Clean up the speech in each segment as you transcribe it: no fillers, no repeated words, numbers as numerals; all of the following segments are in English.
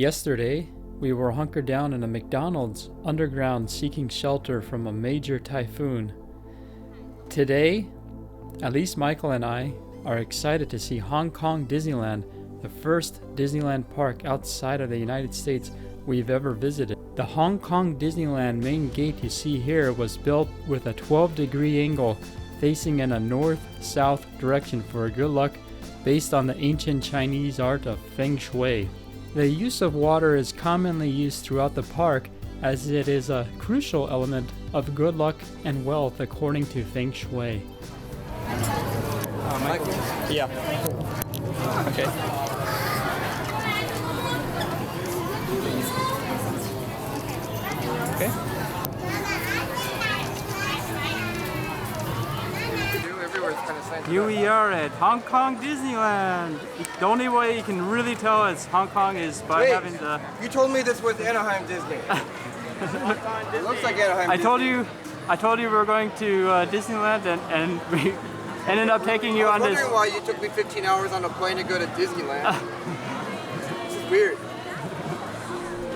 Yesterday, we were hunkered down in a McDonald's underground seeking shelter from a major typhoon. Today, at least Michael and I are excited to see Hong Kong Disneyland, the first Disneyland park outside of the United States we've ever visited. The Hong Kong Disneyland main gate you see here was built with a 12-degree angle facing in a north-south direction for good luck based on the ancient Chinese art of feng shui. The use of water is commonly used throughout the park as it is a crucial element of good luck and wealth according to feng shui. Michael? Yeah. Okay. Okay. Here we are at Hong Kong Disneyland. The only way you can really tell it's Hong Kong is by having the... You told me this was Anaheim Disney. It looks like Anaheim Disney. I told you we were going to Disneyland and we ended up taking you on this... I was wondering why you took me 15 hours on a plane to go to Disneyland. This is weird.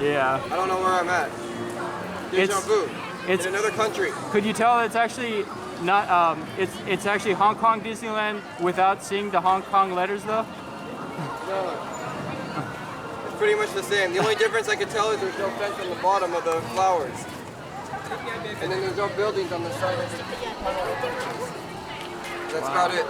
Yeah. I don't know where I'm at. Deja vu. It's in another country. Could you tell it's actually not, it's actually Hong Kong Disneyland without seeing the Hong Kong letters though? No. It's pretty much the same. The only difference I could tell is there's no fence on the bottom of the flowers. And then there's no buildings on the side of the tunnel. That's about it.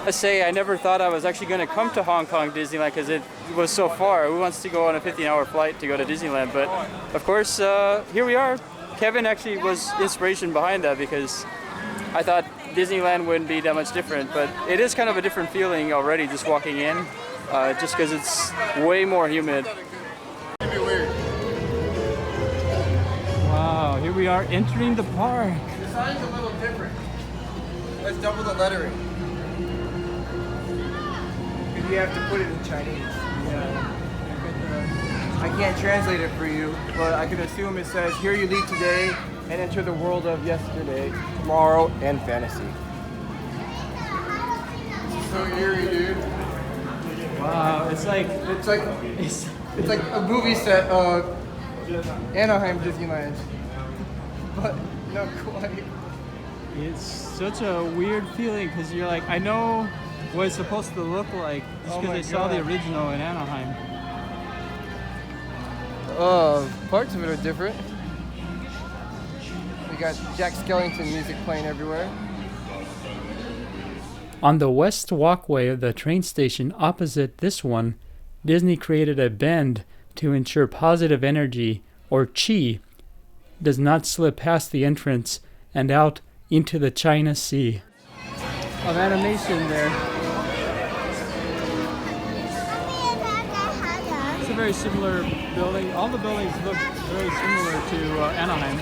I say I never thought I was actually going to come to Hong Kong Disneyland because it was so far. Who wants to go on a 15-hour flight to go to Disneyland? But of course, here we are. Kevin actually was inspiration behind that because I thought Disneyland wouldn't be that much different, but it is kind of a different feeling already just walking in, just because it's way more humid. Wow, here we are entering the park. The sign's a little different. Let's double the lettering. You have to put it in Chinese. Yeah. I can't translate it for you, but I can assume it says, here you leave today and enter the world of yesterday, tomorrow, and fantasy. This is so eerie, dude. Wow, it's like a movie set of Anaheim Disneyland, but not quite. It's such a weird feeling because you're like, I know what it's supposed to look like just because I saw the original in Anaheim. Parts of it are different. We got Jack Skellington music playing everywhere. On the west walkway of the train station opposite this one, Disney created a bend to ensure positive energy, or chi, does not slip past the entrance and out into the China Sea. Of animation there. It's a very similar building. All the buildings look very similar to Anaheim.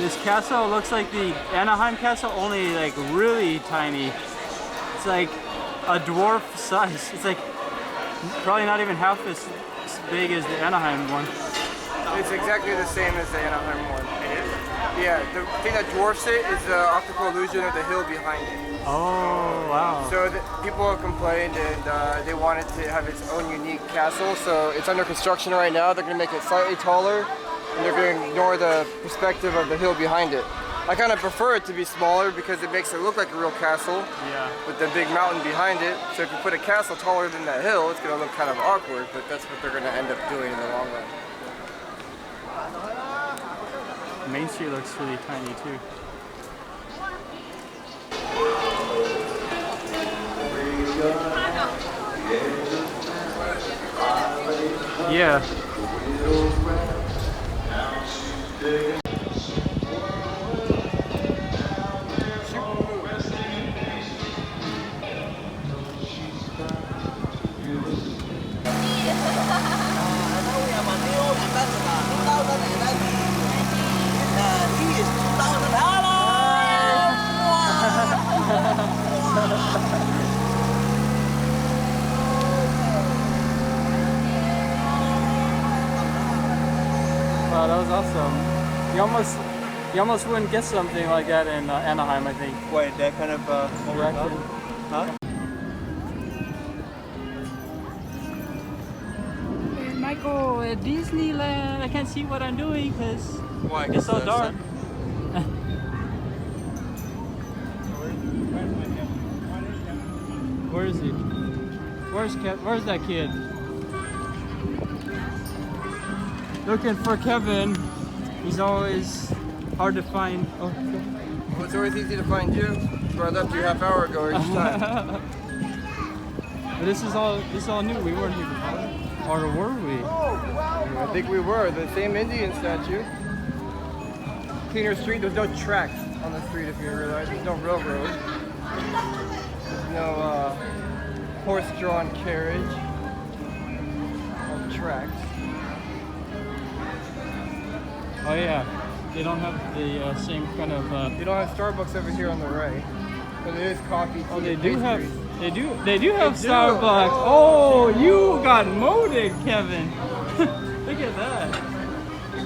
This castle looks like the Anaheim castle, only like really tiny. It's like a dwarf size. It's like probably not even half as big as the Anaheim one. It's exactly the same as the Anaheim one. It is? Yeah, the thing that dwarfs it is the optical illusion of the hill behind it. Oh, wow. So people have complained and they wanted to have its own unique castle, so it's under construction right now. They're going to make it slightly taller, and they're going to ignore the perspective of the hill behind it. I kind of prefer it to be smaller because it makes it look like a real castle with the big mountain behind it. So if you put a castle taller than that hill, it's going to look kind of awkward, but that's what they're going to end up doing in the long run. Main Street looks really tiny too. Yeah. Oh, that was awesome. You almost wouldn't get something like that in Anaheim, I think. Wait, that kind of Reaction. Huh? Hey, Michael, at Disneyland, I can't see what I'm doing because Why? it's so dark. Where is he? Where's that kid? Looking for Kevin. He's always hard to find. Oh. Well, it's always easy to find you. So I left you half hour ago each time. But this is all new. We weren't here before. Or were we? I think we were. The same Indian statue. Cleaner street. There's no tracks on the street if you realize. There's no railroad. There's no horse-drawn carriage on tracks. Oh yeah. They don't have the same kind of. You don't have Starbucks over here on the right, but it is coffee. Oh, they do have. They do have Starbucks. Oh, you got molded, Kevin. Look at that.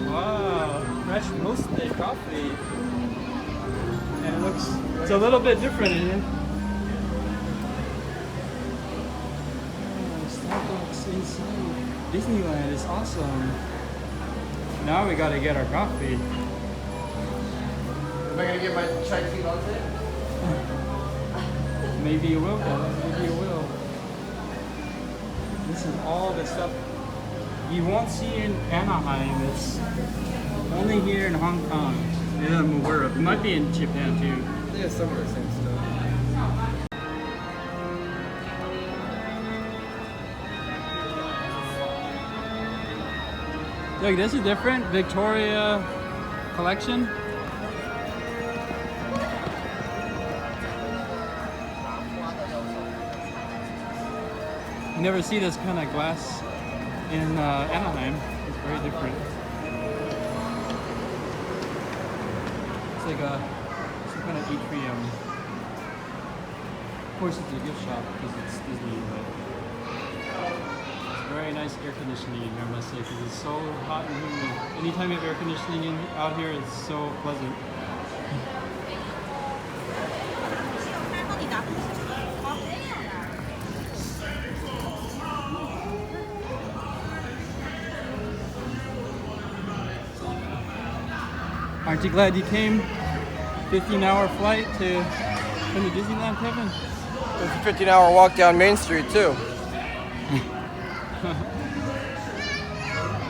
Wow, fresh roasted coffee. And it looks. It's a little bit different in here. Oh, Starbucks inside Disneyland is awesome. Now we gotta get our coffee. Am I gonna get my chai tea latte? Maybe you will, Kevin. Maybe you will. This is all the stuff you won't see in Anaheim. It's only here in Hong Kong. Yeah, I'm aware of. It might be in Japan too. Yeah, some of the same stuff. Look, this is different. Victoria collection. You never see this kind of glass in Anaheim. It's very different. It's like some kind of atrium. Of course, it's a gift shop because it's Disney, but it's very nice air conditioning in here, I must say, because it's so hot and humid. Anytime you have air conditioning out here, it's so pleasant. Aren't you glad you came? 15-hour flight from the Disneyland, Kevin? It's a 15-hour walk down Main Street too.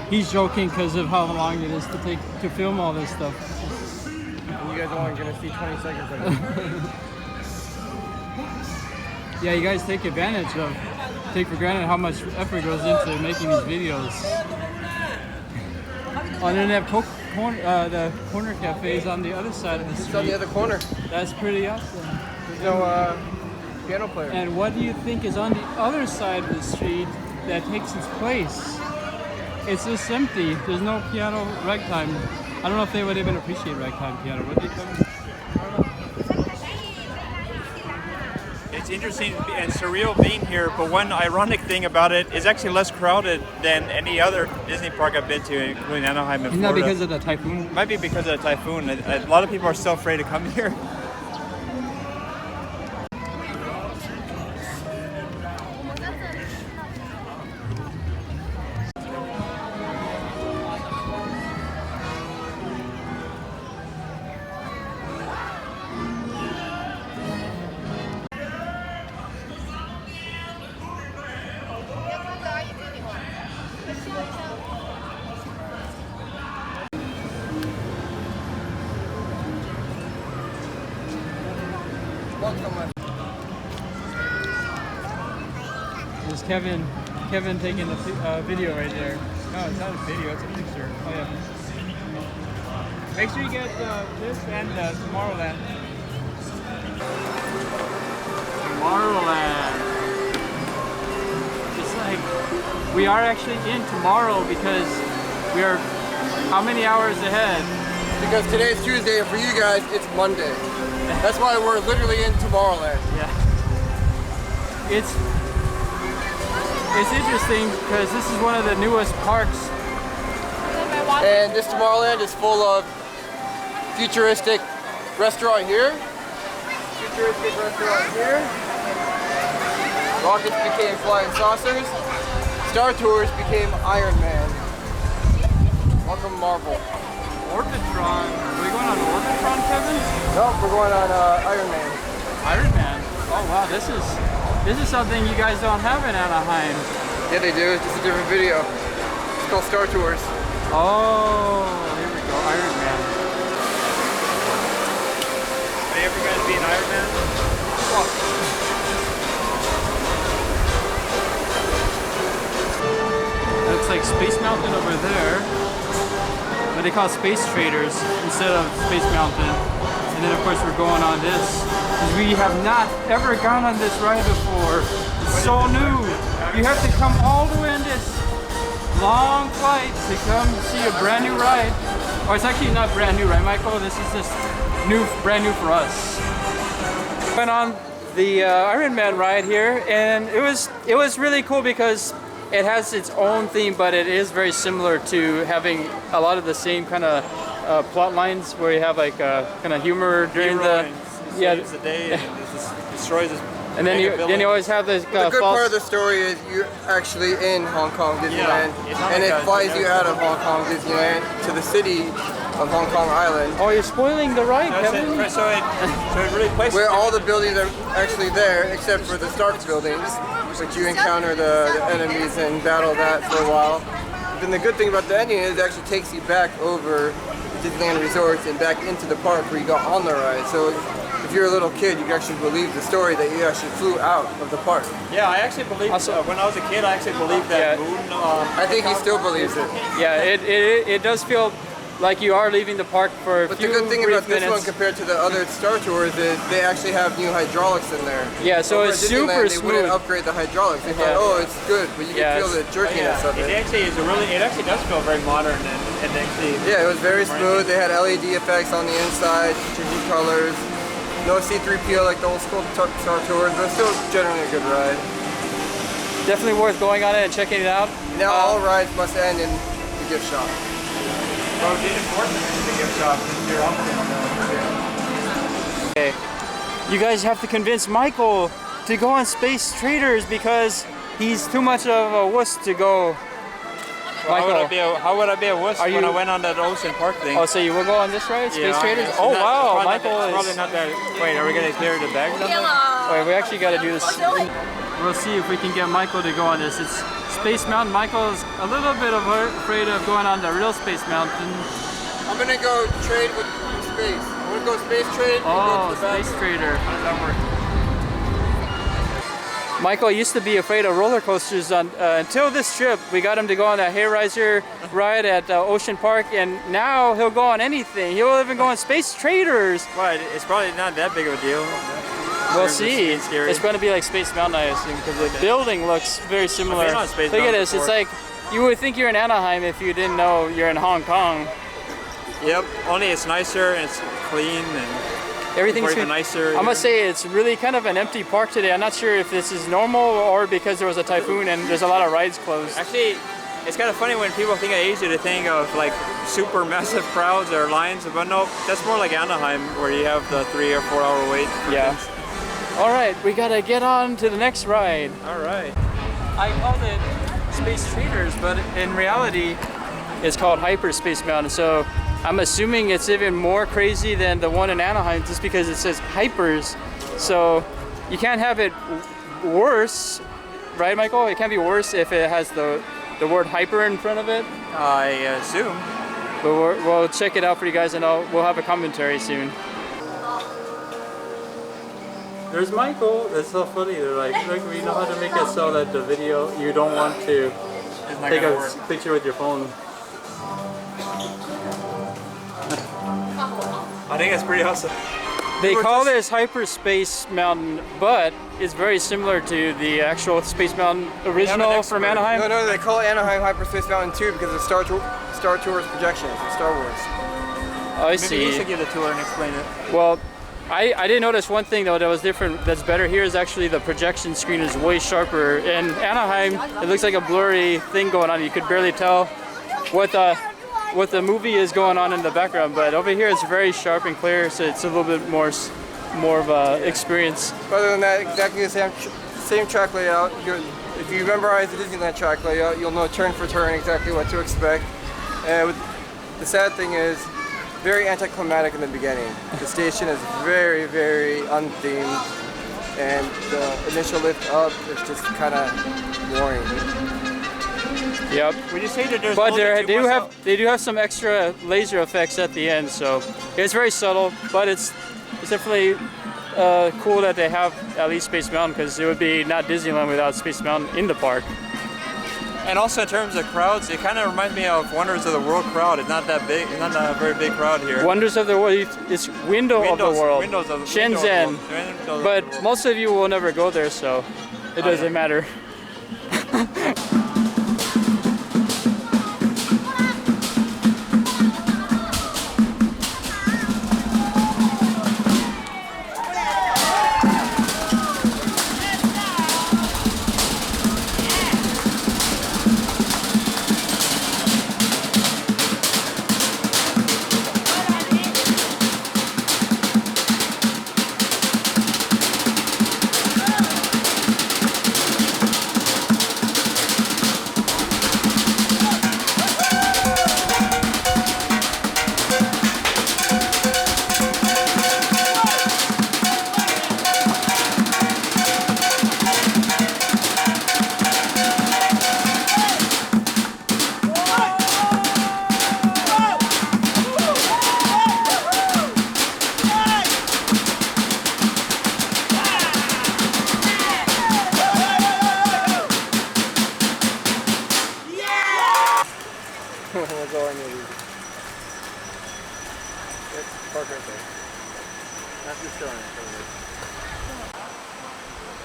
He's joking because of how long it is to film all this stuff. And you guys are only gonna see 20 seconds of it. Yeah, you guys take for granted how much effort goes into making these videos. Oh, and then they have the corner cafes on the other side of the street. It's on the other corner. That's pretty awesome. There's no piano player. And what do you think is on the other side of the street that takes its place? It's just empty. There's no piano ragtime. I don't know if they would even appreciate ragtime piano. Would they come? It's interesting and surreal being here, but one ironic thing about it is actually less crowded than any other Disney park I've been to, including Anaheim and Isn't that Florida. because of the typhoon? Might be because of the typhoon. A lot of people are still afraid to come here. There's Kevin taking the video right there. No, it's not a video, it's a picture. Oh yeah. Make sure you get this and Tomorrowland. Tomorrowland. It's like we are actually in tomorrow because we are how many hours ahead? Because today's Tuesday and for you guys it's Monday. That's why we're literally in Tomorrowland. Yeah. It's interesting because this is one of the newest parks And this Tomorrowland is full of futuristic restaurant here. Futuristic restaurant here. Rockets became flying saucers. Star Tours became Iron Man. Welcome Marvel. Orbitron. Are we going on Orbitron, Kevin? No, we're going on Iron Man. Iron Man. Oh wow, this is something you guys don't have in Anaheim. Yeah, they do. It's just a different video. It's called Star Tours. Oh, here we go, Iron Man. Are you ever going to be an Iron Man? Looks like Space Mountain over there, but they call it Space Traders instead of Space Mountain. And then of course we're going on this. We have not ever gone on this ride before. It's so new. You have to come all the way on this long flight to come see a brand new ride. Or it's actually not brand new, right, Michael? This is just brand new for us. Went on the Iron Man ride here, and it was really cool because it has its own theme, but it is very similar to having a lot of the same kind of plot lines where you have like kind of humor during the saves the day and destroys his. And then you always have this. The good part of the story is you're actually in Hong Kong Disneyland, and it flies you out of Hong Kong Disneyland to the city of Hong Kong Island. Oh, you're spoiling the ride, Kevin. So it really places where all the buildings are actually there, except for the Stark buildings, which you encounter the enemies and battle that for a while. But then the good thing about the ending is it actually takes you back over the Disneyland resorts and back into the park where you got on the ride. So if you're a little kid, you can actually believe the story that you actually flew out of the park. Yeah, I actually believe. When I was a kid, I actually believed that moon. I think he still believes it. Yeah, it does feel like you are leaving the park for a but few the good thing about this minutes. one compared to the other Star Tours is they actually have new hydraulics in there. Yeah, so Over it's at Disneyland, super they smooth. wouldn't upgrade the hydraulics. They thought, oh, it's good, but you can feel the jerkiness of it. It actually does feel very modern and actually. Yeah, it was very smooth. They had LED effects on the inside, changing colors. No C3PO like the old school Star Tours, but still generally a good ride. Definitely worth going on it and checking it out. Now all rides must end in the gift shop. Well, it's important in the gift shop if you're on Okay, you guys have to convince Michael to go on Space Traders because he's too much of a wuss to go. Well, how would I be a wuss when I went on that Ocean Park thing? Oh, so you will go on this ride, Space Traders? Oh wow, Michael is probably not that. Wait, are we gonna clear the bags on that? Wait, we actually got to do this. We'll see if we can get Michael to go on this. It's Space Mountain. Michael's a little bit afraid of going on the real Space Mountain. I'm gonna go trade with space. I'm gonna go space trade. Oh, Space Trader. How does that work? Michael used to be afraid of roller coasters until this trip. We got him to go on a hayraiser ride at Ocean Park, and now he'll go on anything. He'll even go on Space Traders. Well, it's probably not that big of a deal. We'll see. It's going to be like Space Mountain, I assume, because the building looks very similar. Look at this. It's like you would think you're in Anaheim if you didn't know you're in Hong Kong. Yep. Only it's nicer and it's clean and. Everything's even nicer. I must say it's really kind of an empty park today. I'm not sure if this is normal or because there was a typhoon and there's a lot of rides closed. Actually, it's kind of funny when people think of Asia to think of like super massive crowds or lines, but no, that's more like Anaheim where you have the 3 or 4 hour wait. Yeah. All right, we gotta get on to the next ride. All right. I called it Space Traders, but in reality, it's called Hyperspace Mountain. So I'm assuming it's even more crazy than the one in Anaheim just because it says hypers. So you can't have it worse, right, Michael? It can't be worse if it has the word hyper in front of it. I assume. But we'll check it out for you guys and we'll have a commentary soon. There's Michael. That's so funny. They're like, look, we know how to make it so that the video, you don't want to take a picture with your phone. I think it's pretty awesome. They call this Hyperspace Mountain, but it's very similar to the actual Space Mountain original from Anaheim. No, they call Anaheim Hyperspace Mountain too because of Star Tours projections for Star Wars. I see. Maybe you should give the tour and explain it. Well, I did notice one thing though that was different, that's better here, is actually the projection screen is way sharper. In Anaheim, it looks like a blurry thing going on. You could barely tell what what the movie is going on in the background, but over here it's very sharp and clear, so it's a little bit more of a experience. Other than that, exactly the same track layout. If you memorize the Disneyland track layout, you'll know turn for turn exactly what to expect. And the sad thing is, very anticlimactic in the beginning. The station is very, very unthemed, and the initial lift up is just kind of boring. Yep. Would you say that there's but they do have some extra laser effects at the end, so it's very subtle, but it's definitely cool that they have at least Space Mountain, because it would be not Disneyland without Space Mountain in the park. And also in terms of crowds, it kind of reminds me of Wonders of the World crowd. It's not that big. It's not a very big crowd here. Wonders of the World. It's Window of the World. Shenzhen. But most of you will never go there, so it doesn't matter.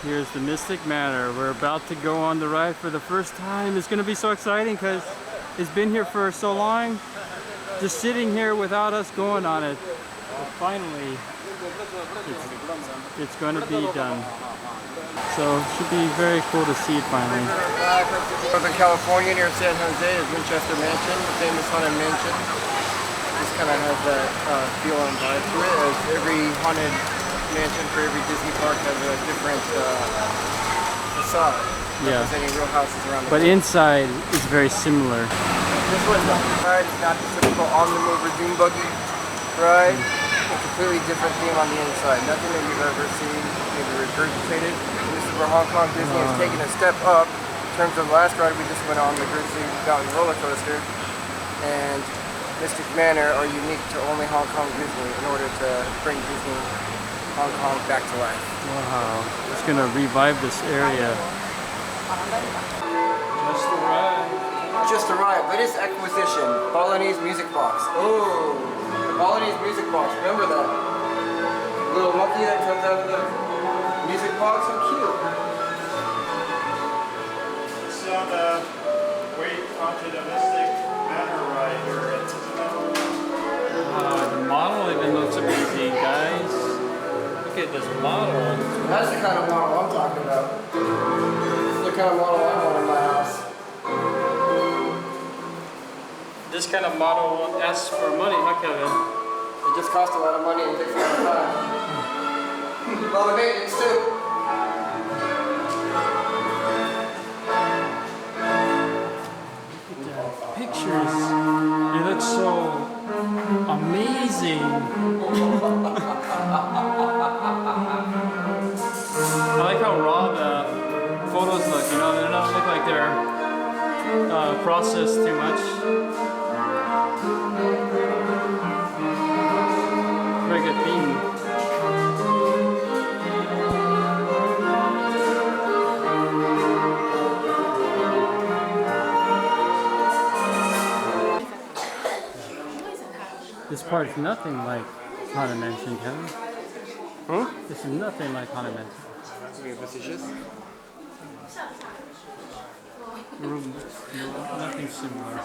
Here's the Mystic Manor. We're about to go on the ride for the first time. It's going to be so exciting because it's been here for so long, just sitting here without us going on it. But finally, it's going to be done. So it should be very cool to see it finally. Northern California near San Jose is Winchester Mansion, the famous haunted mansion. This kind of has that feel and vibe to it, as every haunted mansion for every Disney park has a different facade, representing real houses around the But world. inside is very similar. This one's ride is not the typical on-the-move or dune buggy ride. A completely different theme on the inside. Nothing that you've ever seen, maybe regurgitated. And this is where Hong Kong Disney has taken a step up in terms of the last ride we just went on, the Grizzly Mountain roller coaster, and Mystic Manor are unique to only Hong Kong Disney in order to bring Disney Hong Kong back to life. Wow, it's gonna revive this area. Just arrived. Just arrived. Latest acquisition, Balinese music box. Oh, the Balinese music box. Remember that little monkey that comes out of the music box? So cute. It's on the way onto the Mystic Manor ride here. The model even looks amazing, guys. Look at this model. That's the kind of model I'm talking about. This is the kind of model I want in my house. This kind of model asks for money, huh, Kevin? It just costs a lot of money and takes a lot of time. A lot of maintenance too. Pictures, they look so amazing. I like how raw the photos look, you know, they don't look like they're processed too much. Very good theme. This part is nothing like Haunted Mansion, Kevin. Hmm? This is nothing like Haunted Mansion. Being facetious. Nothing similar.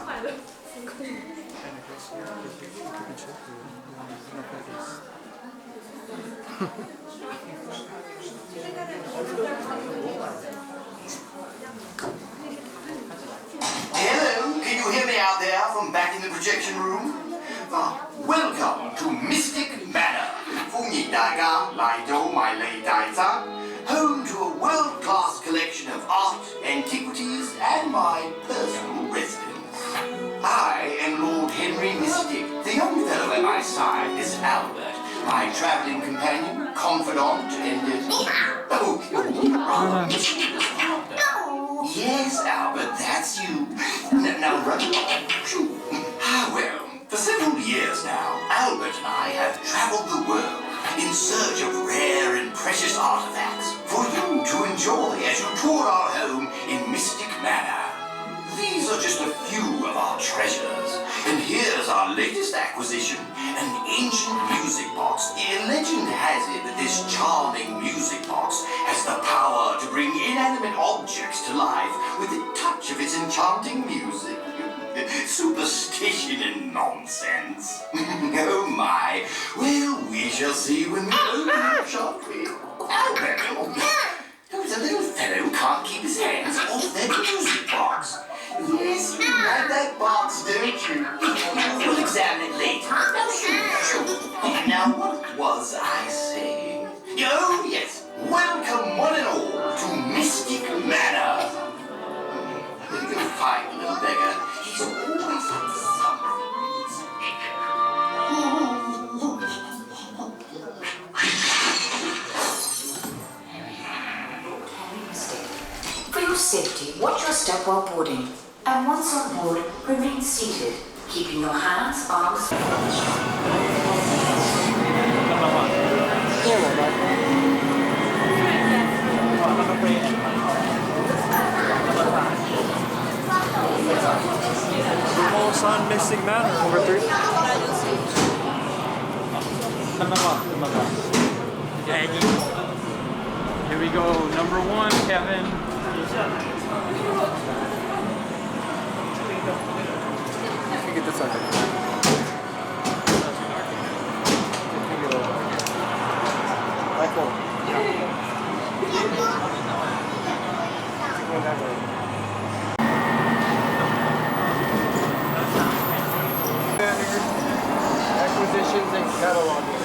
Hello, can you hear me out there from everyone back in the projection room? Welcome to Mystic Manor. 歡迎大家嚟到迷你大宅 home to a world-class collection of art, antiquities, and my personal residence. I am Lord Henry Mystic. The young fellow at my side is Albert, my traveling companion, confidant, and Yes, Albert, that's you. Now run along. Well, for several years now, Albert and I have traveled the world in search of rare and precious artifacts for you to enjoy as you tour our home in Mystic Manor. These are just a few of our treasures. And here's our latest acquisition, an ancient music box. Legend has it that this charming music box has the power to bring inanimate objects to life with the touch of its enchanting music. Superstition and nonsense. Oh my. Well, we shall see when we open it, shan't we? Albert, there's a little fellow who can't keep his hands off that music box. Yes, you like that box, don't you? We'll examine it later. Now, sure. Now, what was I saying? Oh, yes. Welcome, one and all, to Mystic Manor. Let me go find the little beggar. He's always up to something. For your safety, watch your step while boarding. And once on board, remain seated, keeping your hands, arms... Almost on Mystic Manor. Number 3. Here we go. Number 1, Kevin. You get this under. Michael. Go that way. Acquisitions and cataloging.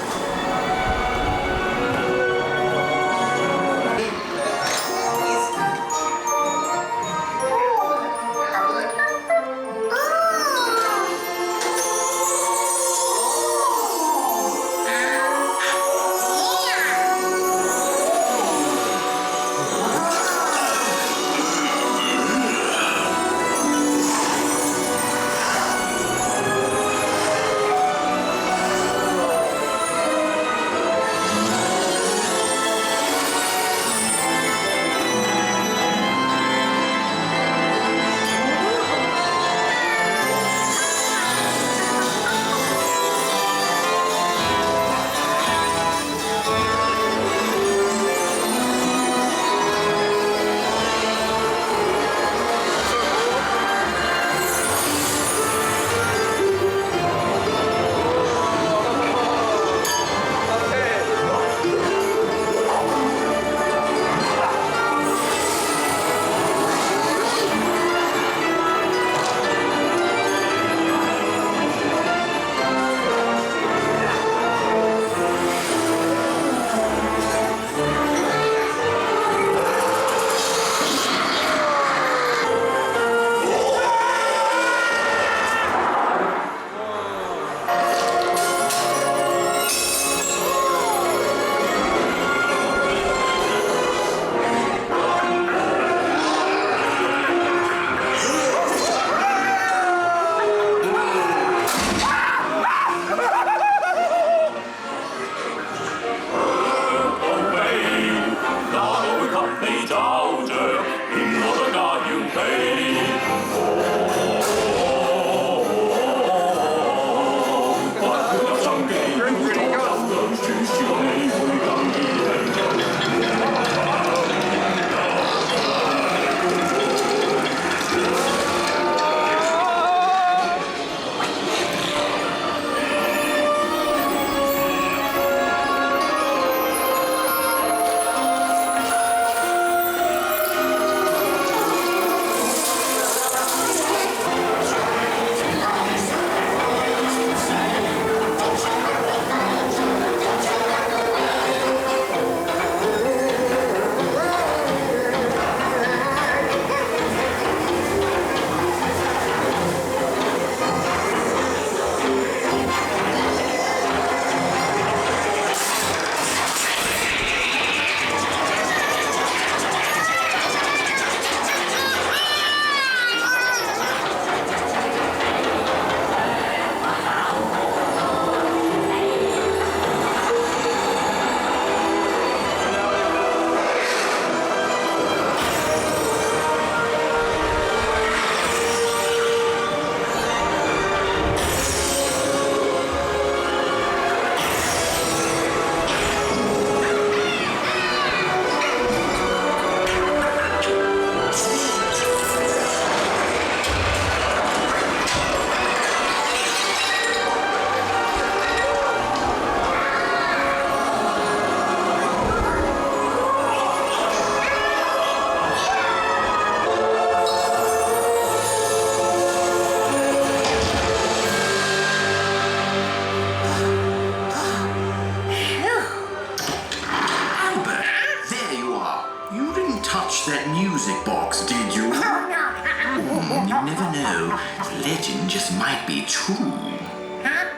this might be true.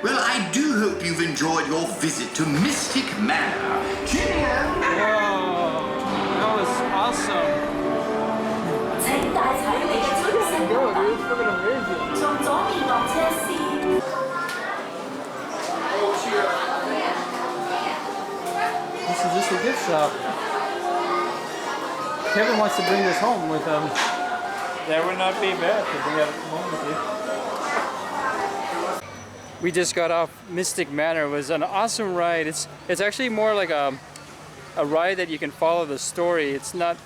Well, I do hope you've enjoyed your visit to Mystic Manor. Cheers! Whoa, that was awesome. 請大踩你嘅親身腳踏，從左面落車時。This is just a gift shop. Kevin wants to bring this home with him. That would not be bad to bring it home with you. We just got off Mystic Manor. It was an awesome ride. It's actually more like a ride that you can follow the story. It's not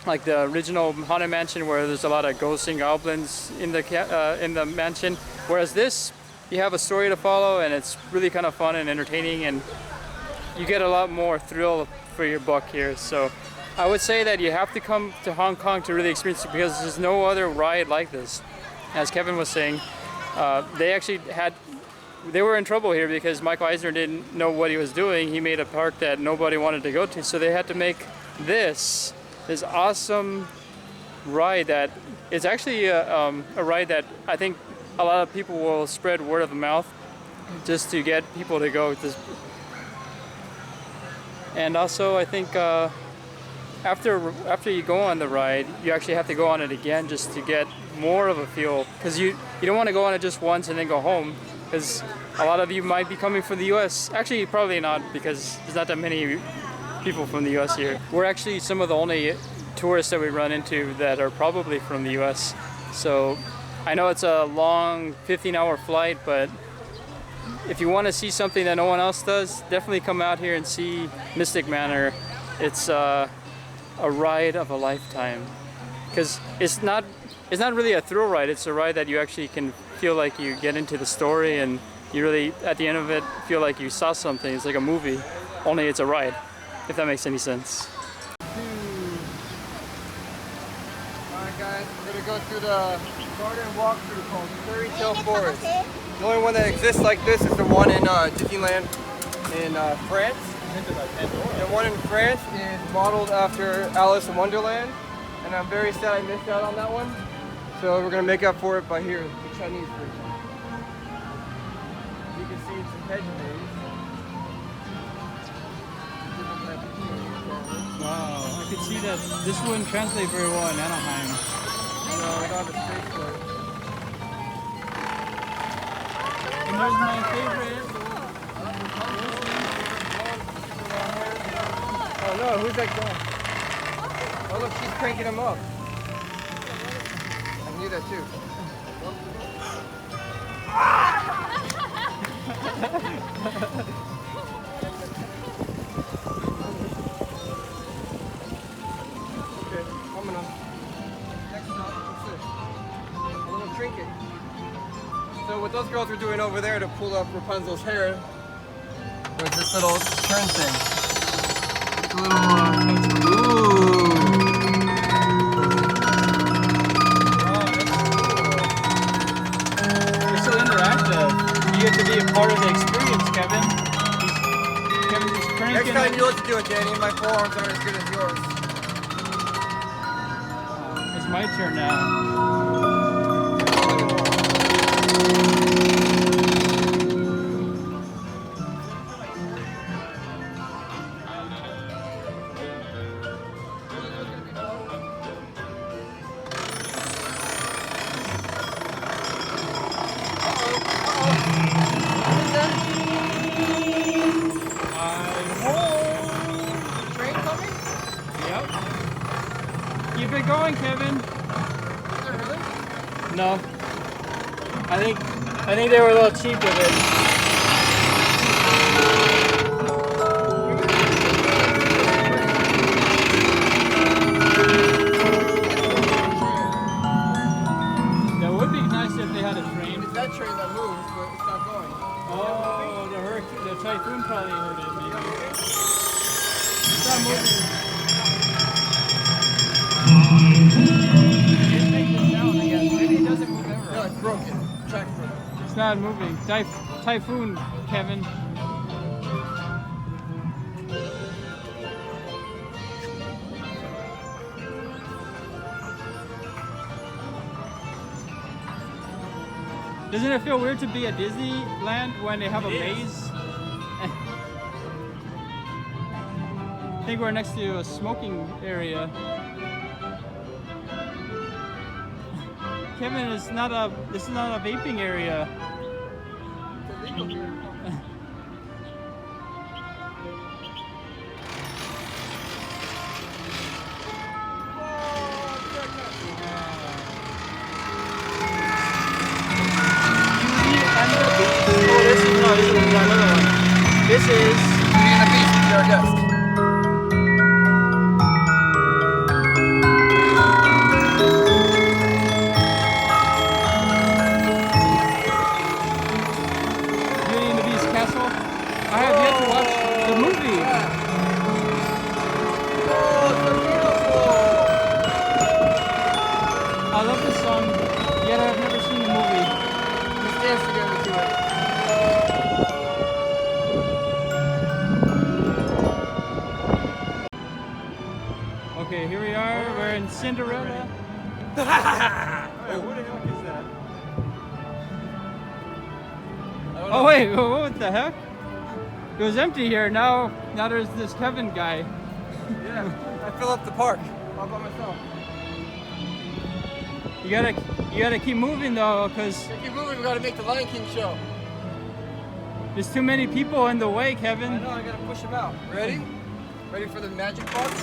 like the original Haunted Mansion where there's a lot of ghosts and goblins in the mansion. Whereas this, you have a story to follow, and it's really kind of fun and entertaining, and you get a lot more thrill for your buck here. So I would say that you have to come to Hong Kong to really experience it, because there's no other ride like this. As Kevin was saying, they were in trouble here because Michael Eisner didn't know what he was doing. He made a park that nobody wanted to go to, so they had to make this awesome ride that is actually a ride that I think a lot of people will spread word of mouth just to get people to go. And also, I think after you go on the ride, you actually have to go on it again just to get more of a feel, because you don't want to go on it just once and then go home, because a lot of you might be coming from the US. Actually, probably not, because there's not that many people from the US here. We're actually some of the only tourists that we run into that are probably from the US. So I know it's a long 15-hour flight, but if you want to see something that no one else does, definitely come out here and see Mystic Manor. It's a ride of a lifetime, because it's not really a thrill ride. It's a ride that you actually can feel like you get into the story, and you really, at the end of it, feel like you saw something. It's like a movie, only it's a ride, if that makes any sense. Alright guys, we're going to go through the garden walkthrough called Fairy Tale Forest. The only one that exists like this is the one in Disneyland in France. The one in France is modeled after Alice in Wonderland, and I'm very sad I missed out on that one. So we're going to make up for it by here, the Chinese version. You can see some hedge maze. Wow, I could see that this wouldn't translate very well in Anaheim. No, we don't have a space for it. And there's my favorite. Oh no, who's that guy? Oh look, she's cranking him up. I knew that too. Okay, coming up. Next stop, what's this? A little trinket. So what those girls were doing over there to pull up Rapunzel's hair was this little turn thing. It's a little, ooh. It's so interactive. You get to be a part of the experience, Kevin. Kevin's just cranking. Next time you know what to do it, Danny. My forearms aren't as good as yours. It's my turn now. Train coming? Yep. Keep it going, Kevin. Is it really? No. I think they were a little cheap with it. That would be nice if they had a train. It's that train that moves, but it's not going. Oh, the typhoon probably hurt it, maybe. It's not moving. Just take this down, I guess. Maybe it doesn't move ever. No, it's broken. Track's broken. It's not moving. Typhoon, Kevin. Doesn't it feel weird to be at Disneyland when they have a maze? I think we're next to a smoking area. Kevin, this is not a vaping area. It's illegal here. This is Beauty and the Beast, you're our guest. Beauty and the Beast Castle. I have yet to watch the movie. Oh, so beautiful! I love this song, yet I've never seen the movie. Let's dance together to it. Okay, here we are. We're in Cinderella. Who the heck is that? Oh wait, what the heck? It was empty here. Now there's this Kevin guy. Yeah, I fill up the park all by myself. You gotta keep moving though, cause Keep moving, we gotta make the Lion King show. there's too many people in the way, I Kevin. know, I gotta push them out. Ready? Ready for the magic box?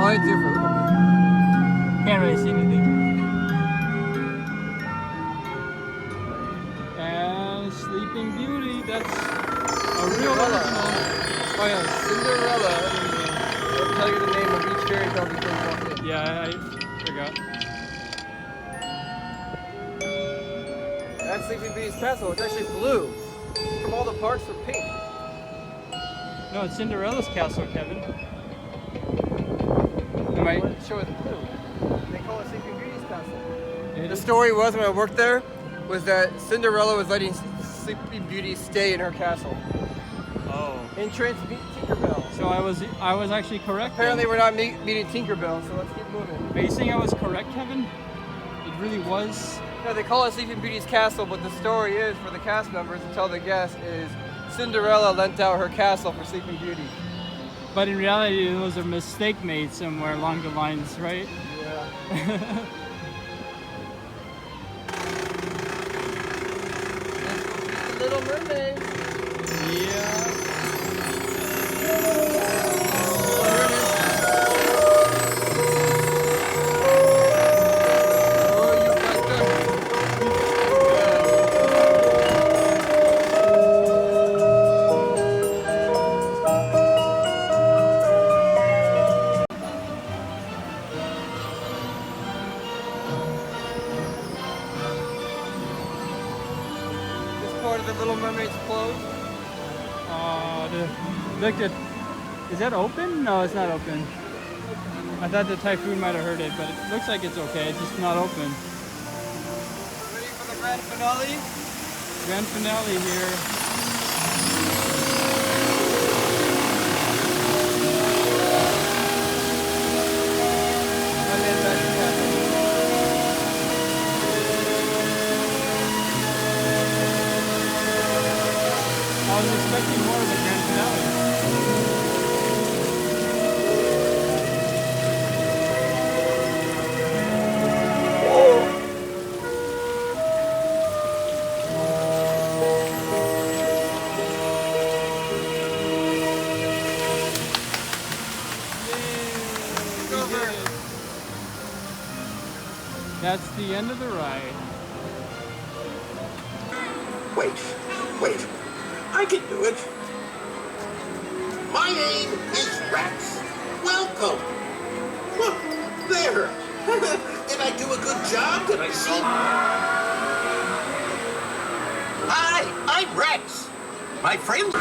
I'll do it for a little bit. Can't really see anything. And Sleeping Beauty, that's a real original. Oh yeah, Cinderella. I'll tell you the name of each fairy tale before you walk in. yeah, I forgot. That's Sleeping Beauty's castle. It's actually blue. From all the parks are pink. No, it's Cinderella's castle, Kevin. Am I I? wanted to show it blue. They call it Sleeping Beauty's castle. It The is- story was when I worked there was that Cinderella was letting Sleeping Beauty stay in her castle. Oh. Entrance meet Tinkerbell. So I was actually correct. then. Apparently we're not meeting Tinkerbell, so let's keep moving. Are you saying I was correct, Kevin? It really was. No, they call it Sleeping Beauty's castle, but the story is for the cast members to tell the guests is Cinderella lent out her castle for Sleeping Beauty. But in reality, it was a mistake made somewhere along the lines, right? Yeah. The Little Mermaid. Yeah. Oh, you fucked up. This part of the Little Mermaid's closed. Look at. Is that open? No, it's not open. I thought the typhoon might have hurt it, but it looks like it's okay. It's just not open. Ready for the grand finale? Grand finale here. I'm in Magic Castle. I was expecting more of a grand finale. It's over. That's the end of the ride. Wait. I can do it. My name is Rex. Welcome. Look, there. Did I do a good job? Did I see? Hi, I'm Rex. My friend.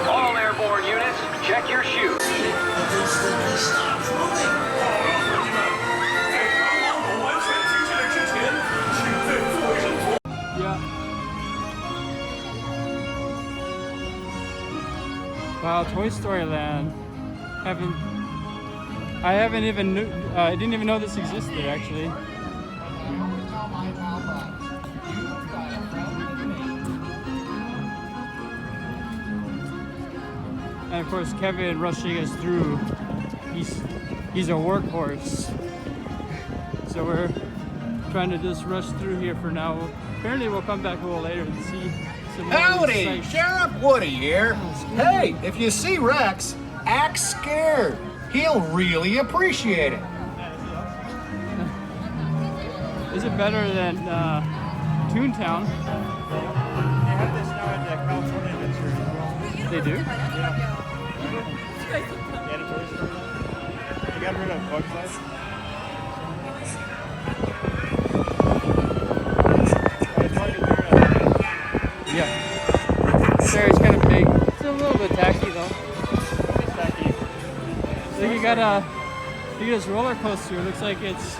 All airborne units, check your shoes. Yeah. Wow, Toy Story Land. I haven't even I didn't even know this existed actually. And of course, Kevin rushing us through. He's a workhorse. So we're trying to just rush through here for now. Apparently, we'll come back a little later and see some more Howdy, sights. Sheriff Woody here. Hey, if you see Rex, act scared. He'll really appreciate it. Is it better than Toontown? They have this now at the California Adventure as well. They do? Yeah. Yeah, the Toy Story Land. They got rid of Bug's Life. Yeah. Ferry's kind of big. It's a little bit tacky though. It's tacky. Look, you got this roller coaster. It looks like it's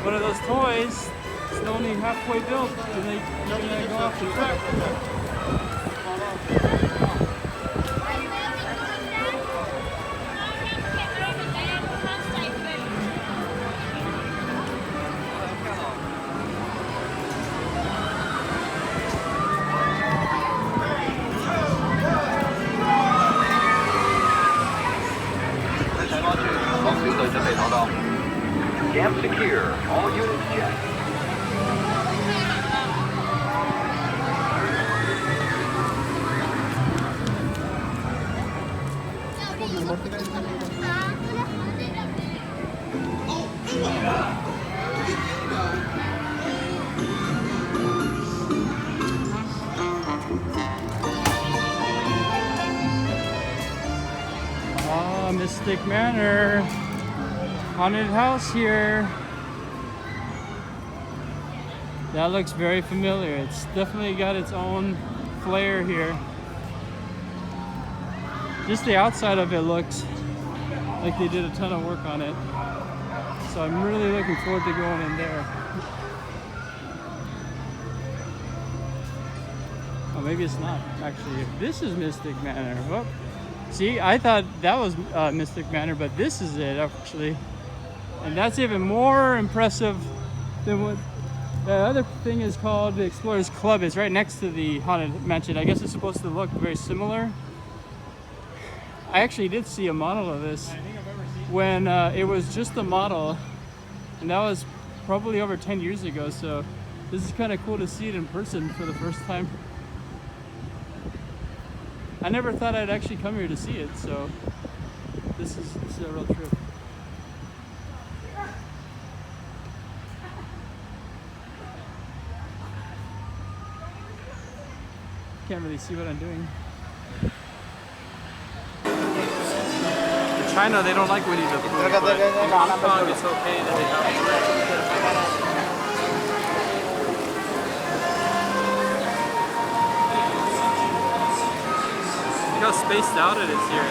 one of those toys. It's only halfway built, and you're gonna go off the track. Camp secure. All units checked. Ah, Mystic Manor. Haunted house here. That looks very familiar. It's definitely got its own flair here. Just the outside of it looks like they did a ton of work on it. So I'm really looking forward to going in there. Oh, maybe it's not actually. This is Mystic Manor. Oh, see, I thought that was Mystic Manor, but this is it actually. And that's even more impressive than what the other thing is called. The Explorers Club is right next to the Haunted Mansion. I guess it's supposed to look very similar. I actually did see a model of this when it was just a model, and that was probably over 10 years ago. So this is kind of cool to see it in person for the first time. I never thought I'd actually come here to see it, so this is a real trip. Can't really see what I'm doing. In China, they don't like Winnie the Pooh, but in Hong Kong, it's okay that they have. Look how spaced out it is here.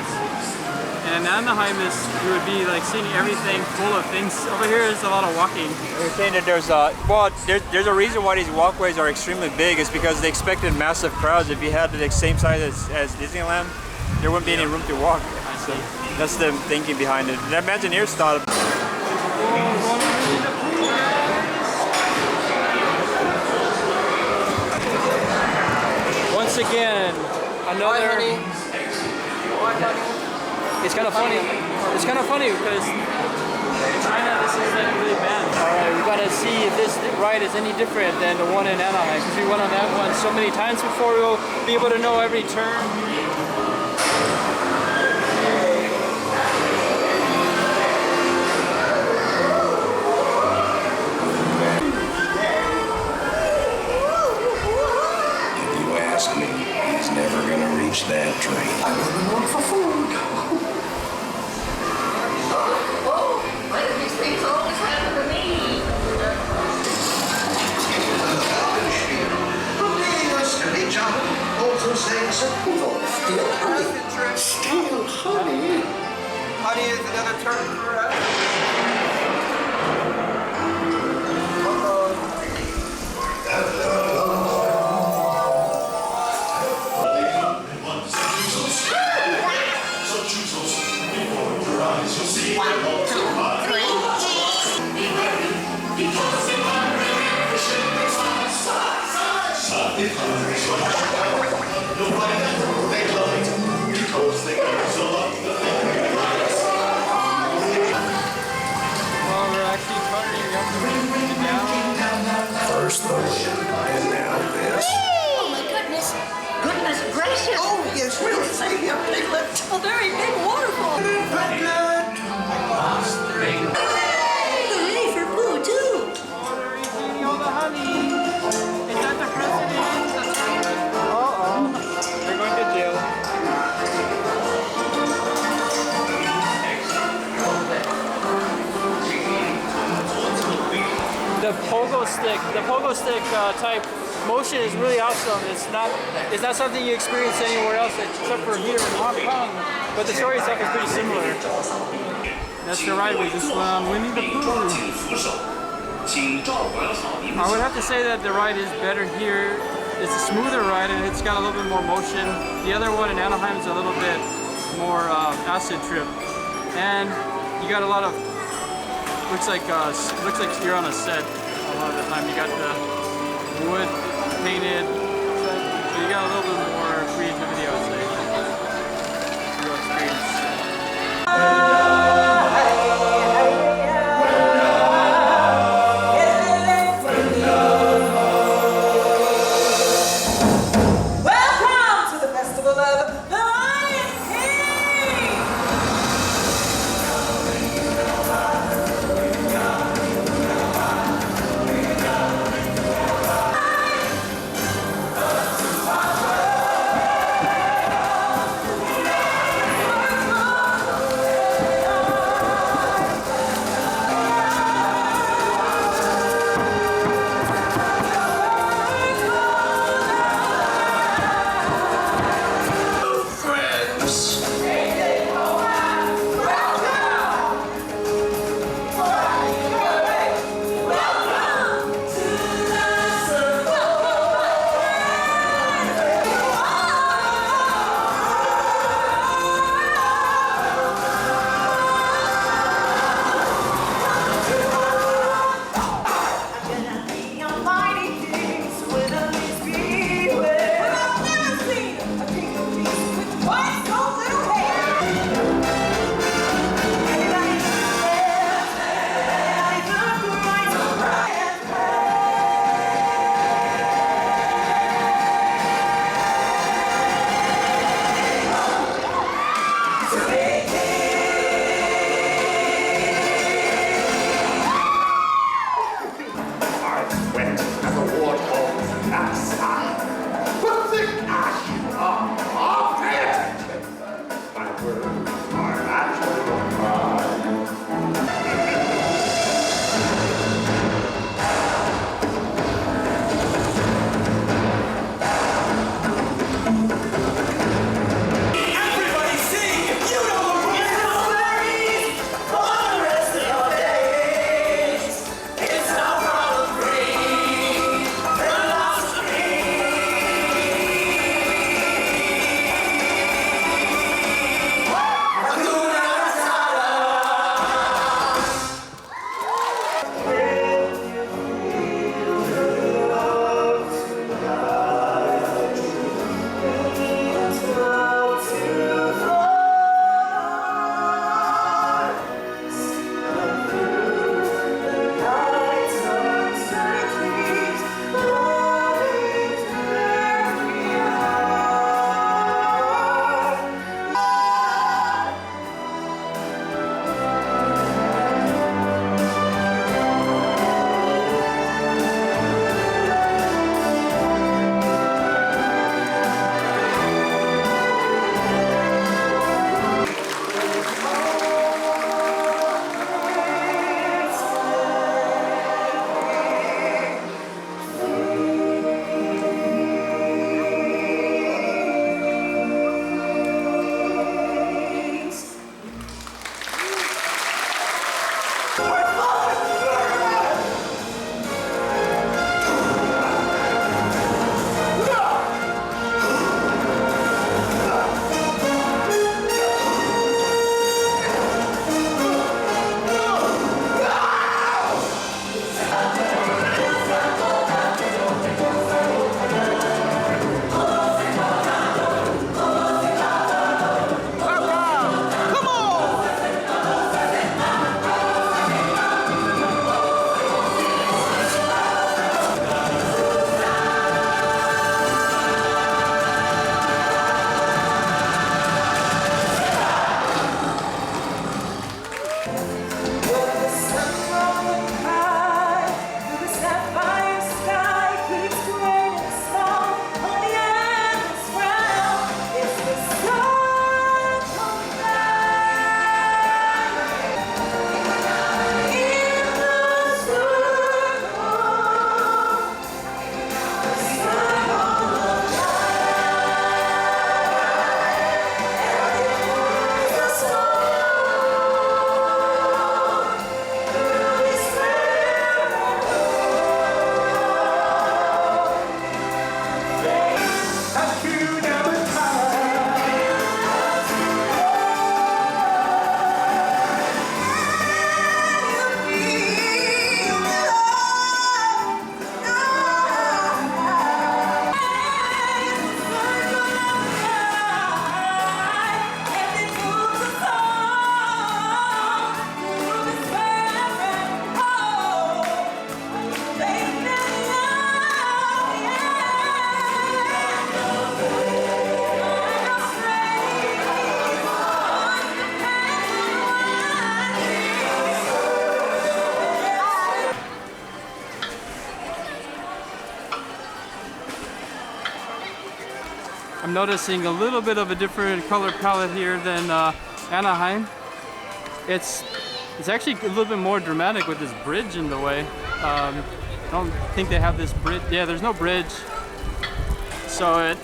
And Anaheim you would be like seeing everything full of things. Over here is a lot of walking. You're saying that there's a reason why these walkways are extremely big. Is because they expected massive crowds. If you had the same size as Disneyland, there wouldn't be any room to walk. So that's the thinking behind it. The Imagineers thought of Once again, another. It's kind of funny. It's kind of funny because in China this is like really bad. Alright, we gotta see if this ride is any different than the one in Anaheim. Because we went on that one so many times before, we'll be able to know every turn. If you ask me, he's never gonna reach that train. I wouldn't want for food. Why do these things always happen to me? From being a steady jump, also saying approval. Still honey. Still honey. Honey is another term for us. Well, we're actually covering up the down. First the wind, and now this. Oh my goodness! Goodness gracious! Oh, yes, really, it's like a big lip. A very big waterfall! Hooray for Pooh, too! Oh, they're eating all the honey. Is that the president? Uh-oh. They're going to jail. The pogo stick type motion is really awesome. It's not something you experience anywhere else except for here in Hong Kong. But the story itself is pretty similar. That's the ride we just went on, Winnie the Pooh. I would have to say that the ride is better here. It's a smoother ride and it's got a little bit more motion. The other one in Anaheim is a little bit more acid trip, and you got a lot of looks like you're on a set. A lot of the time you got the wood painted, so you got a little bit more creativity, I would say. Real experience. Welcome to the Festival of the Lion King! I'm noticing a little bit of a different color palette here than Anaheim. It's actually a little bit more dramatic with this bridge in the way. I don't think they have this bridge. Yeah, there's no bridge. So it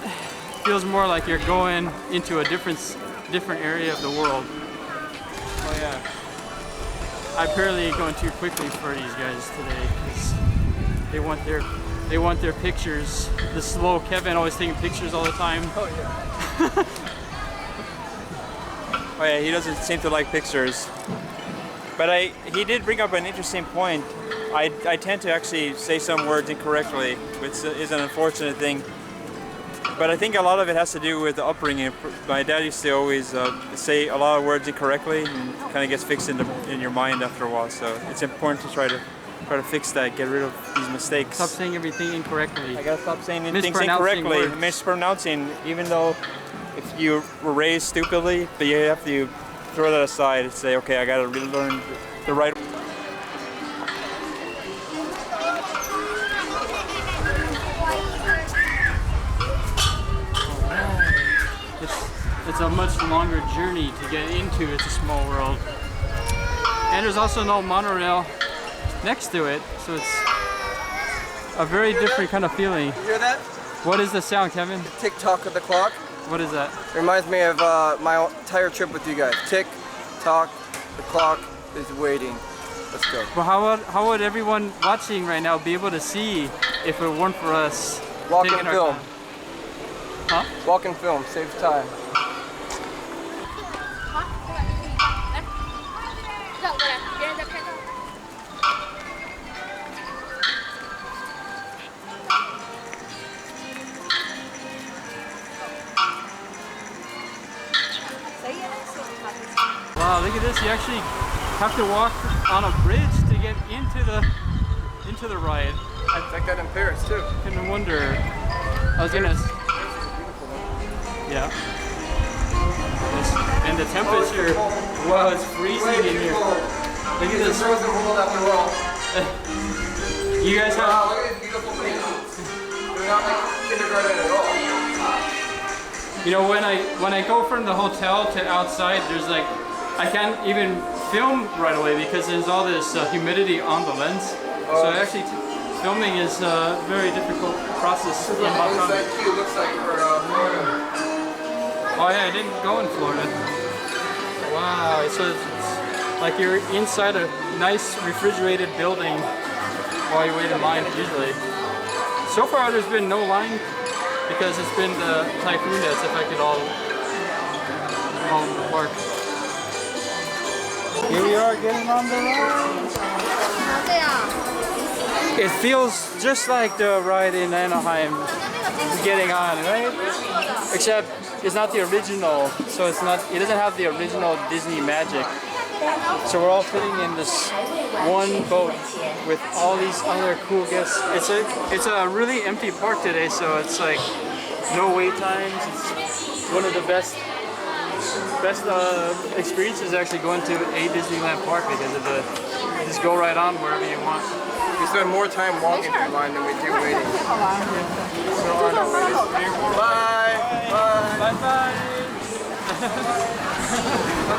feels more like you're going into a different area of the world. Oh yeah. I'm apparently going too quickly for these guys today because they want their pictures. The slow Kevin always taking pictures all the time. Oh yeah. Oh yeah, he doesn't seem to like pictures. But he did bring up an interesting point. I tend to actually say some words incorrectly, which is an unfortunate thing. But I think a lot of it has to do with the upbringing. My dad used to always say a lot of words incorrectly, and kind of gets fixed in your mind after a while. So it's important to try to fix that, get rid of these mistakes. Stop saying everything incorrectly. I gotta stop saying things incorrectly, mispronouncing, even though if you were raised stupidly, but you have to throw that aside and say, okay, I gotta relearn the right. It's a much longer journey to get into It's a Small World. And there's also no monorail next to it, so it's a very different kind of feeling. You hear that? What is the sound, Kevin? The tick-tock of the clock. What is that? It reminds me of my entire trip with you guys. Tick-tock, the clock is waiting. Let's go. Well, how would everyone watching right now be able to see if it weren't for us? Walk and film. Huh? Walk and film, saves time. Wow, look at this. You actually have to walk on a bridge to get into the ride. It's like that in Paris too. I couldn't wonder. I was gonna. Yeah. And the temperature. Wow, it's freezing in here. Look at this. Frozen world after all. You guys have. Wow, look at these beautiful things. They're not like kindergarten at all. You know, when I go from the hotel to outside, there's like, I can't even film right away because there's all this humidity on the lens. So actually filming is a very difficult process in Hong Kong. Looks like for Florida. Oh yeah, I didn't go in Florida. Wow, so it's like you're inside a nice refrigerated building while you wait in line usually. So far there's been no line because it's been the typhoon that's affected all the park. Here we are getting on the ride. It feels just like the ride in Anaheim getting on, right? Except it's not the original, so it doesn't have the original Disney magic. So we're all fitting in this one boat with all these other cool guests. It's a really empty park today, so it's like no wait times. It's one of the best experiences actually going to a Disneyland park because of you just go right on wherever you want. We spend more time walking through line than we do waiting. Bye. Bye. Bye bye.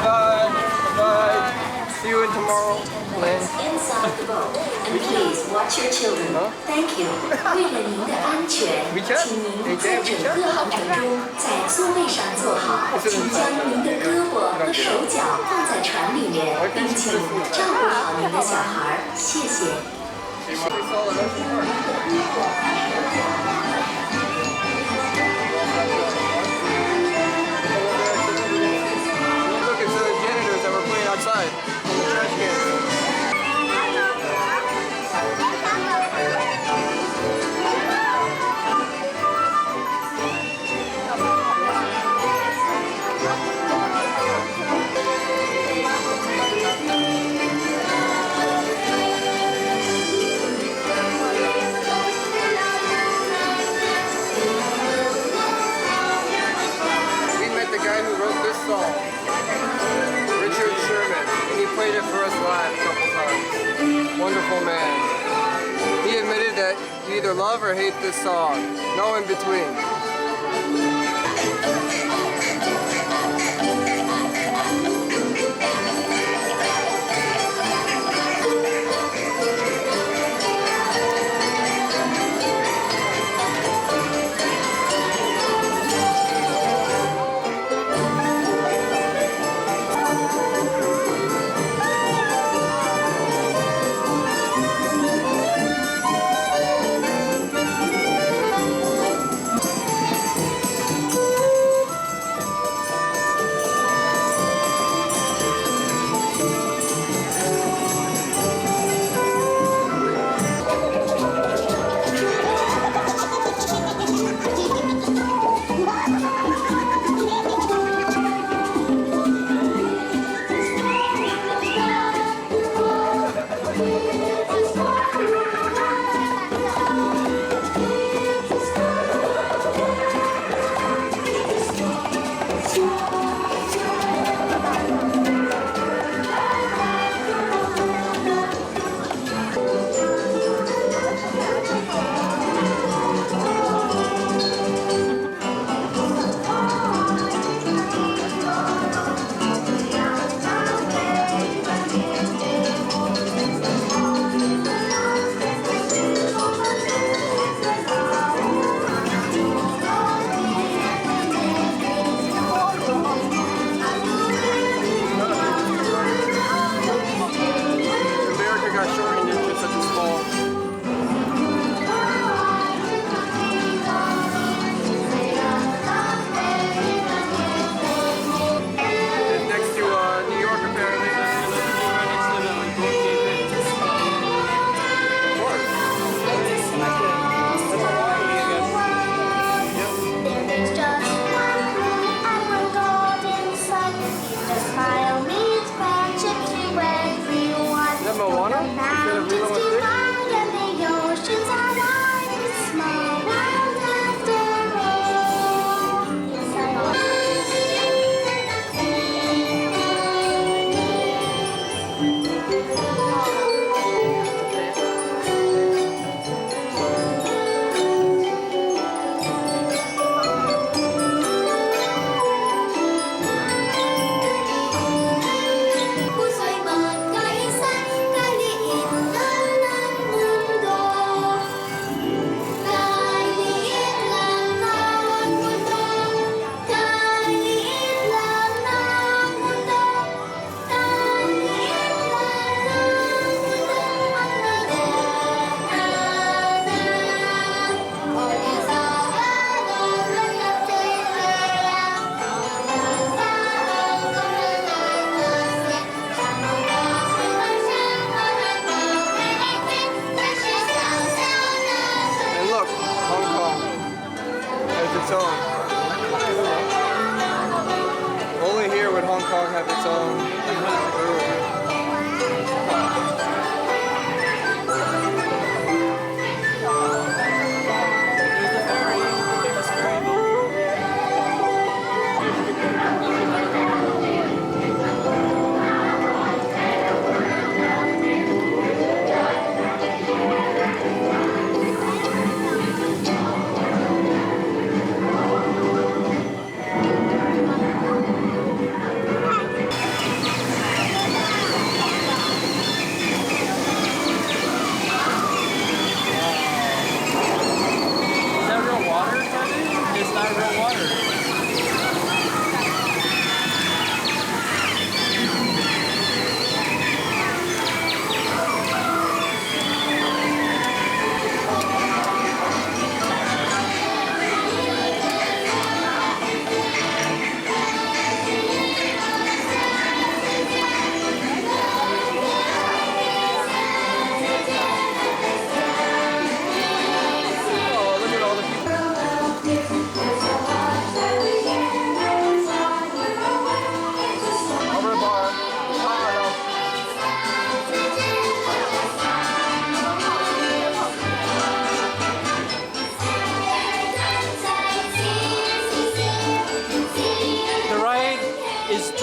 Bye. Bye. See you in Tomorrowland. Inside the boat, and please watch your children. Thank you. 为了您的安全，请您在整个航程中在座位上坐好，请将您的胳膊和手脚放在船里面，并请照顾好您的小孩，谢谢。 Look, it's the janitors that were playing outside on the trash cans. Played it for us live a couple times. Wonderful man. He admitted that you either love or hate this song. No in between.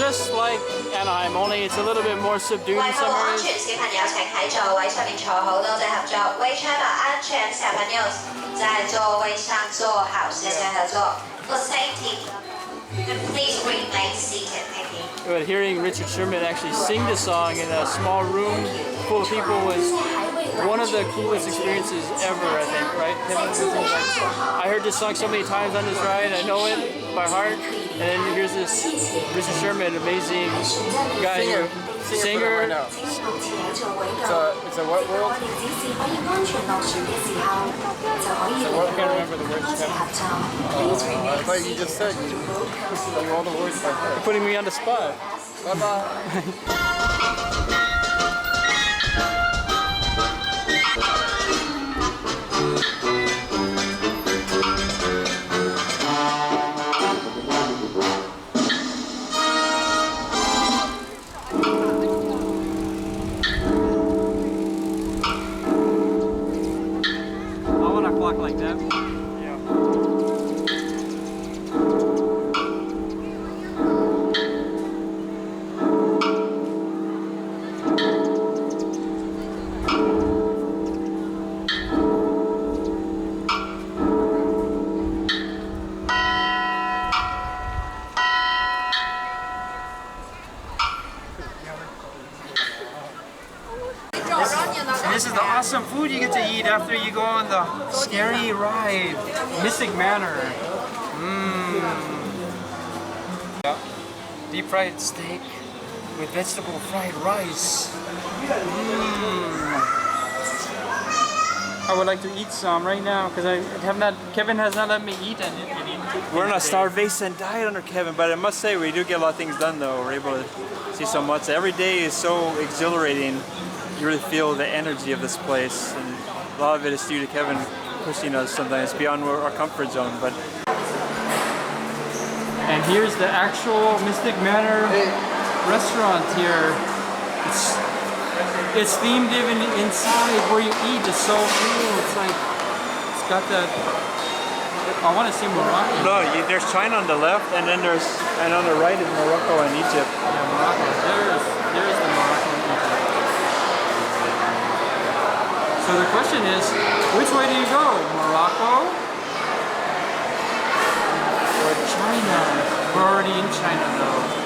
just like Anaheim, only it's a little bit more subdued in some areas. 小朋友請喺座位上面坐好，多謝合作。為確保安全，小朋友在座位上坐好，謝謝合作。For safety, please remain seated. Thank you. But hearing Richard Sherman actually sing the song in a small room full of people was one of the coolest experiences ever, I think, right? I heard this song so many times on this ride, I know it by heart, and then here's this Richard Sherman, amazing guy, singer. Right now. It's a what world? I can't remember the words. I thought you just said you knew all the words by heart. You're putting me on the spot. Bye-bye. Like that. This is the awesome food you get to eat after you go on the scary ride. Mystic Manor. Deep fried steak with vegetable fried rice. I would like to eat some right now because I have not. Kevin has not let me eat any. We're on a starvation diet under Kevin, but I must say we do get a lot of things done though. We're able to see so much. Every day is so exhilarating. You really feel the energy of this place, and a lot of it is due to Kevin pushing us sometimes beyond our comfort zone. But and here's the actual Mystic Manor restaurant here. It's themed even inside where you eat. It's so cool. It's like it's got that. I want to say Morocco. No, there's China on the left, and then and on the right is Morocco and Egypt. Yeah, Morocco. There's the Morocco and Egypt. So the question is, which way do you go? Morocco or China? We're already in China though.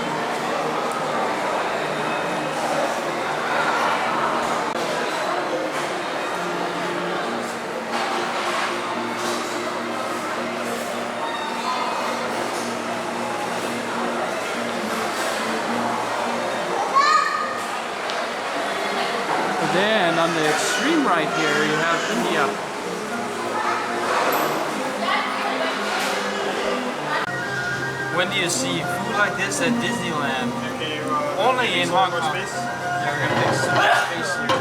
Then on the extreme right here, you have India. When do you see food like this at Disneyland? Only in Hong Kong. Yeah, we're gonna take some more space here.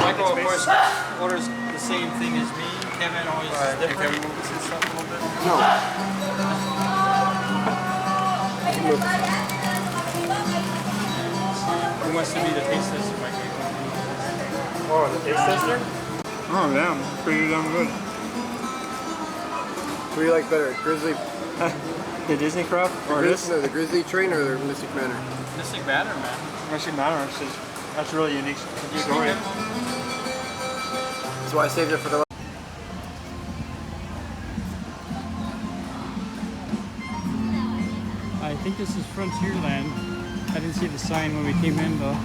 Michael, of course, orders the same thing as me. Kevin always is different. No. Who wants to be the taste tester, Michael? Oh, the taste tester? Oh, damn. Pretty damn good. What do you like better, Grizzly? The Disney crop? Or this? No, the Grizzly train or the Mystic Manor? Mystic Manor, man. Mystic Manor. That's a really unique story. That's why I saved it for the. I think this is Frontierland. I didn't see the sign when we came in though.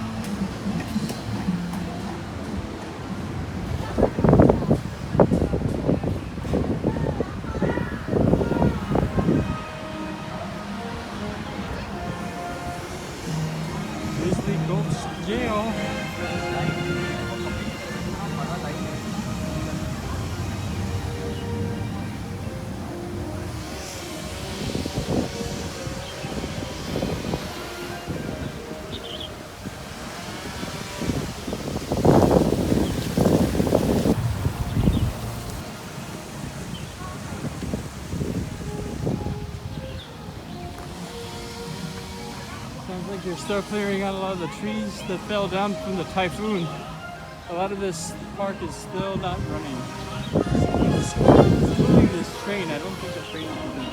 Jail. Sounds like they're still clearing out a lot of the trees that fell down from the typhoon. A lot of this park is still not running. Including this train. I don't think the train is moving.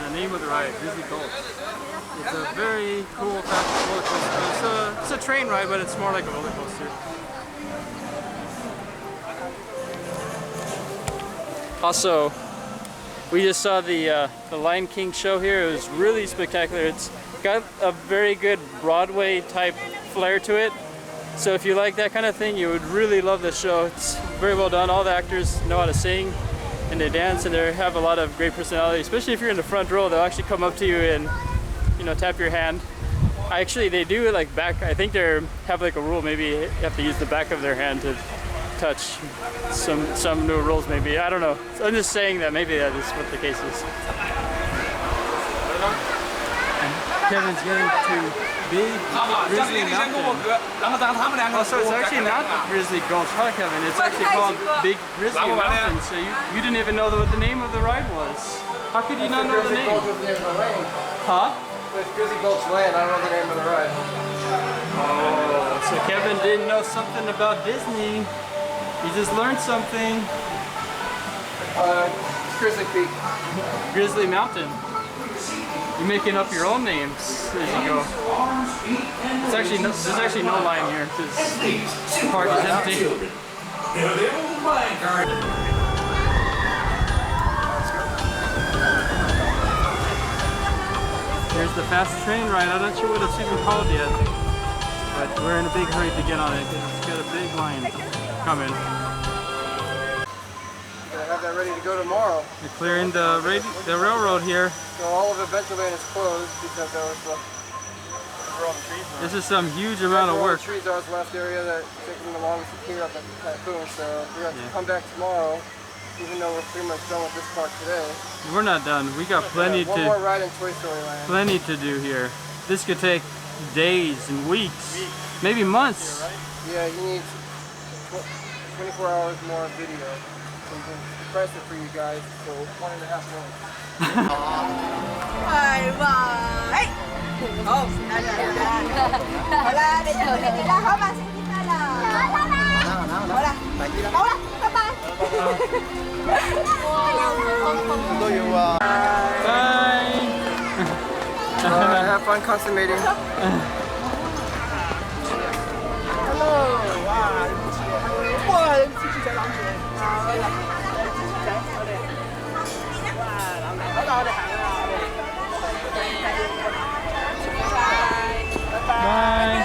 the name of the ride, Grizzly Gulch. It's a very cool fast roller coaster. It's a train ride, but it's more like a roller coaster. Also, we just saw the Lion King show here. It was really spectacular. It's got a very good Broadway type flair to it. So if you like that kind of thing, you would really love the show. It's very well done. All the actors know how to sing and they dance, and they have a lot of great personality. Especially if you're in the front row, they'll actually come up to you and, you know, tap your hand. Actually, they do it like back. I think they have like a rule. Maybe you have to use the back of their hand to touch. Some new rules maybe. I don't know. So I'm just saying that maybe that is what the case is. Kevin's getting to Big Grizzly Mountain. Oh, so it's actually not Grizzly Gulch, huh, Kevin? It's actually called Big Grizzly Mountain. So you didn't even know what the name of the ride was. How could you not know the name? Huh? It's Grizzly Gulch Land. I don't know the name of the ride. Oh, so Kevin didn't know something about Disney. You just learned something. Grizzly Peak. Grizzly Mountain. You're making up your own names as you go. It's actually there's actually no line here because the park is empty. Here's the fast train ride. I'm not sure what it's even called yet, but we're in a big hurry to get on it because it's got a big line coming. Have that ready to go tomorrow. They're clearing the railroad here. So all of Adventureland is closed because there was this is some huge amount of work. The trees are the last area that taking the longest to clear up at the typhoon. So we have to come back tomorrow, even though we're pretty much done with this park today. We're not done. We got plenty one more ride in Toy Story Land. Plenty to do here. This could take days and weeks, maybe months. Yeah, he needs 24 hours more video. Press it for you guys, so 1.5 minutes. Bye bye. Oh,好啦，你就你啦，好嘛，先見啦啦。好啦，好啦，拜拜。都有啊。Bye. Have fun consummating. Hello. 哇，支持仔攬住你。Bye.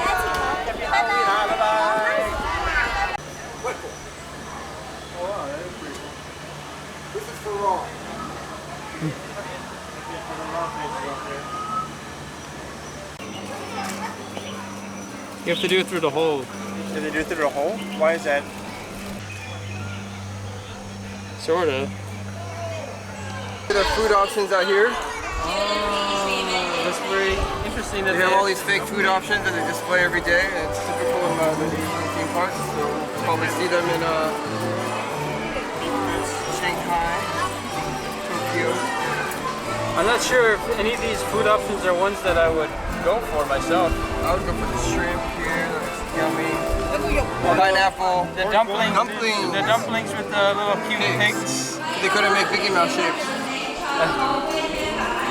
This is for raw. You have to do it through the hole. Did they do it through the hole? Why is that? Sorta. The food options out here. That's very interesting. They have all these fake food options that they display every day, and it's typical of the Asian theme parks. So you'll probably see them in Shanghai, Tokyo. I'm not sure if any of these food options are ones that I would go for myself. I would go for the shrimp here. That's yummy. Pineapple. The dumplings. Dumplings. The dumplings with the little cute pigs. They couldn't make Mickey Mouse shapes.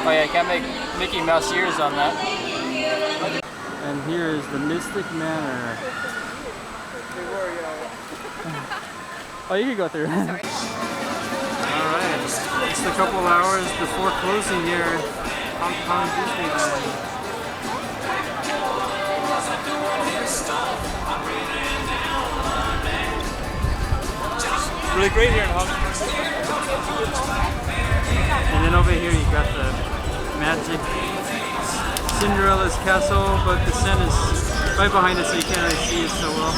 Oh yeah, I can't make Mickey Mouse ears on that. And here is the Mystic Manor. Oh, you can go through. Alright, just a couple hours before closing here, Hong Kong Disneyland. Really great here in Hong Kong. And then over here you got the magic Cinderella's castle, but the sun is right behind it so you can't really see it so well.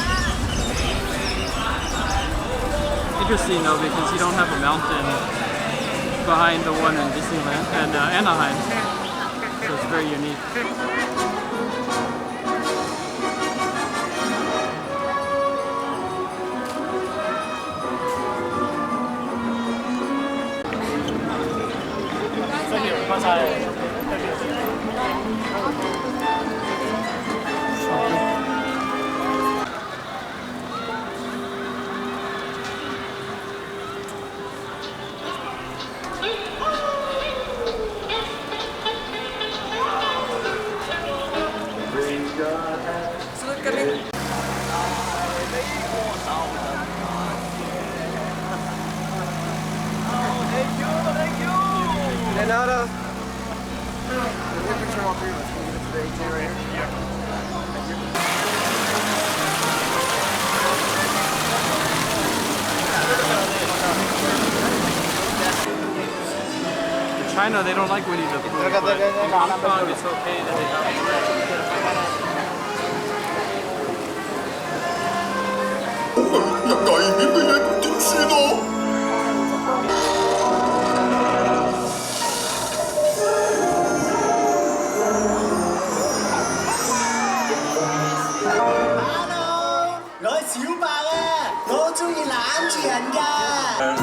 Interesting though, because you don't have a mountain behind the one in Disneyland and Anaheim, so it's very unique. Nada. There's a picture of all three of us. Can you give it to the AJ right here? Yeah. Thank you. In China, they don't like Winnie the Pooh, but in Hong Kong, it's okay that they don't.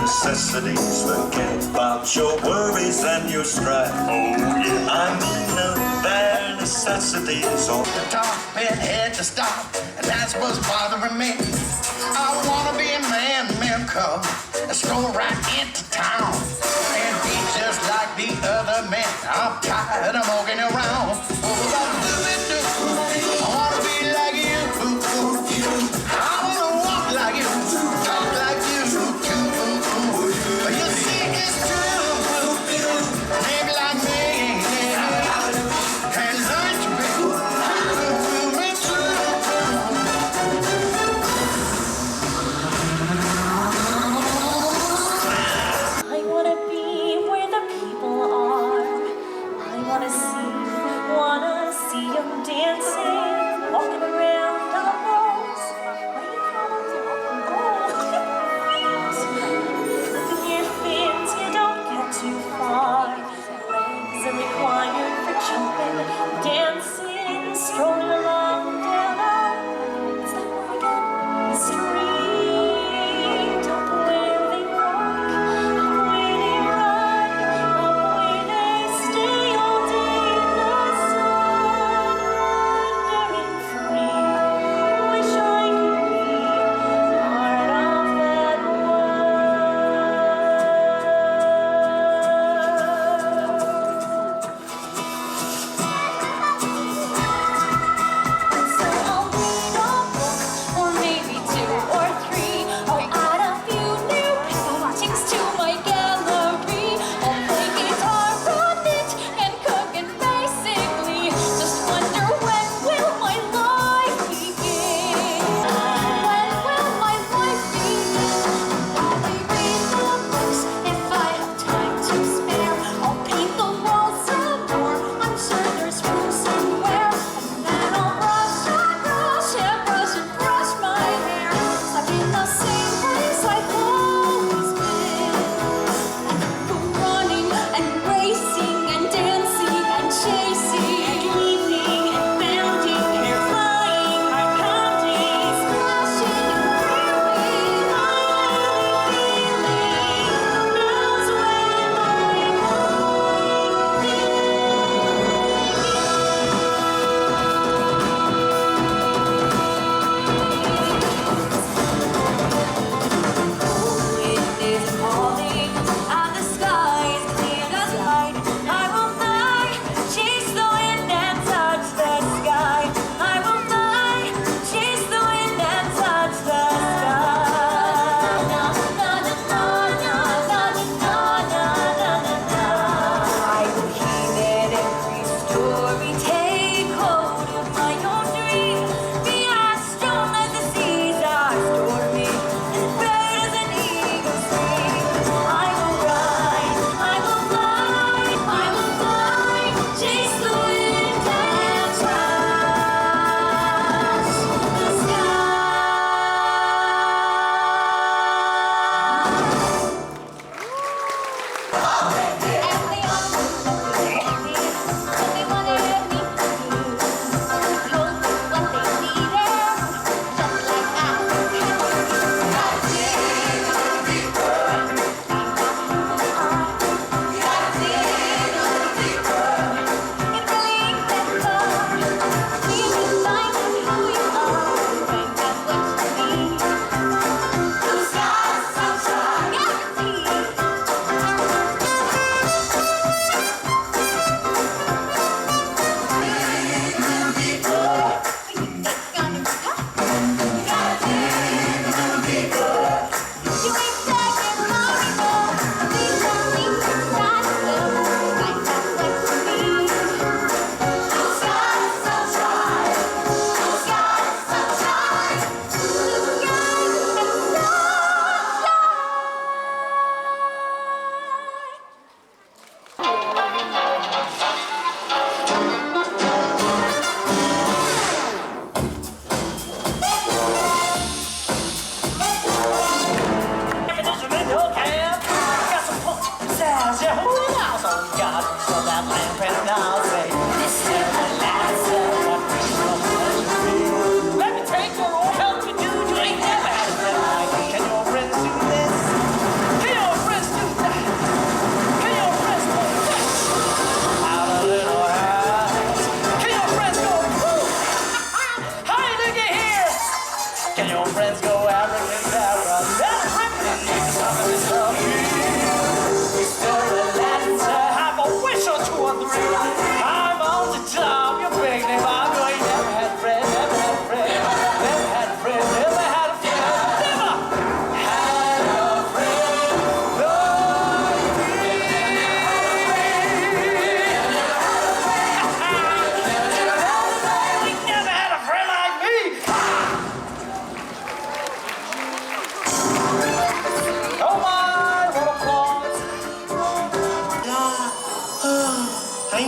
Necessities, forget about your worries and your strife. Oh yeah, I'm in the bare necessities. On the top and head to stop, and that's what's bothering me. I wanna be a man cub and stroll right into town and be just like the other men. I'm tired of walking around. I wanna be like you. I wanna walk like you, talk like you. You see, it's true. Maybe like me, and learn to be true. I wanna be where the people are. I wanna see them dancing, walking around on rolls. What do you call them? With your fins, you don't get too far. Legs are required for jumping, dancing, strolling along down our, is that where we go? Street, up where they walk, up where they run, up where they stay all day in the sun, wandering free. Wish I could be part of that world. So I'll read a book, or maybe two or three. I'll add a few new paintings to my gallery. I'll play guitar on it and cook and basically just wonder, when will my life begin? When will my life begin? I'll read the books if I have time to spare. I'll paint the walls some more. I'm sure there's room somewhere. And then I'll brush and brush my hair. Stuck in the same place I've always been. And go running and racing and dancing and chasing and leaping and bounding and flying and counting, splashing and growing. I'm feeling that's when wind is calling and the sky is clear as light. I will fly, chase the wind and touch the sky. I will fly, chase the wind and touch the sky. Na na na na na na na na na na. I will hear that every story take hold of my own dream. Be as strong as the seas are stormy, and bright as an eagle's wing. I will rise, I will fly, I will fly, chase the wind and touch the sky.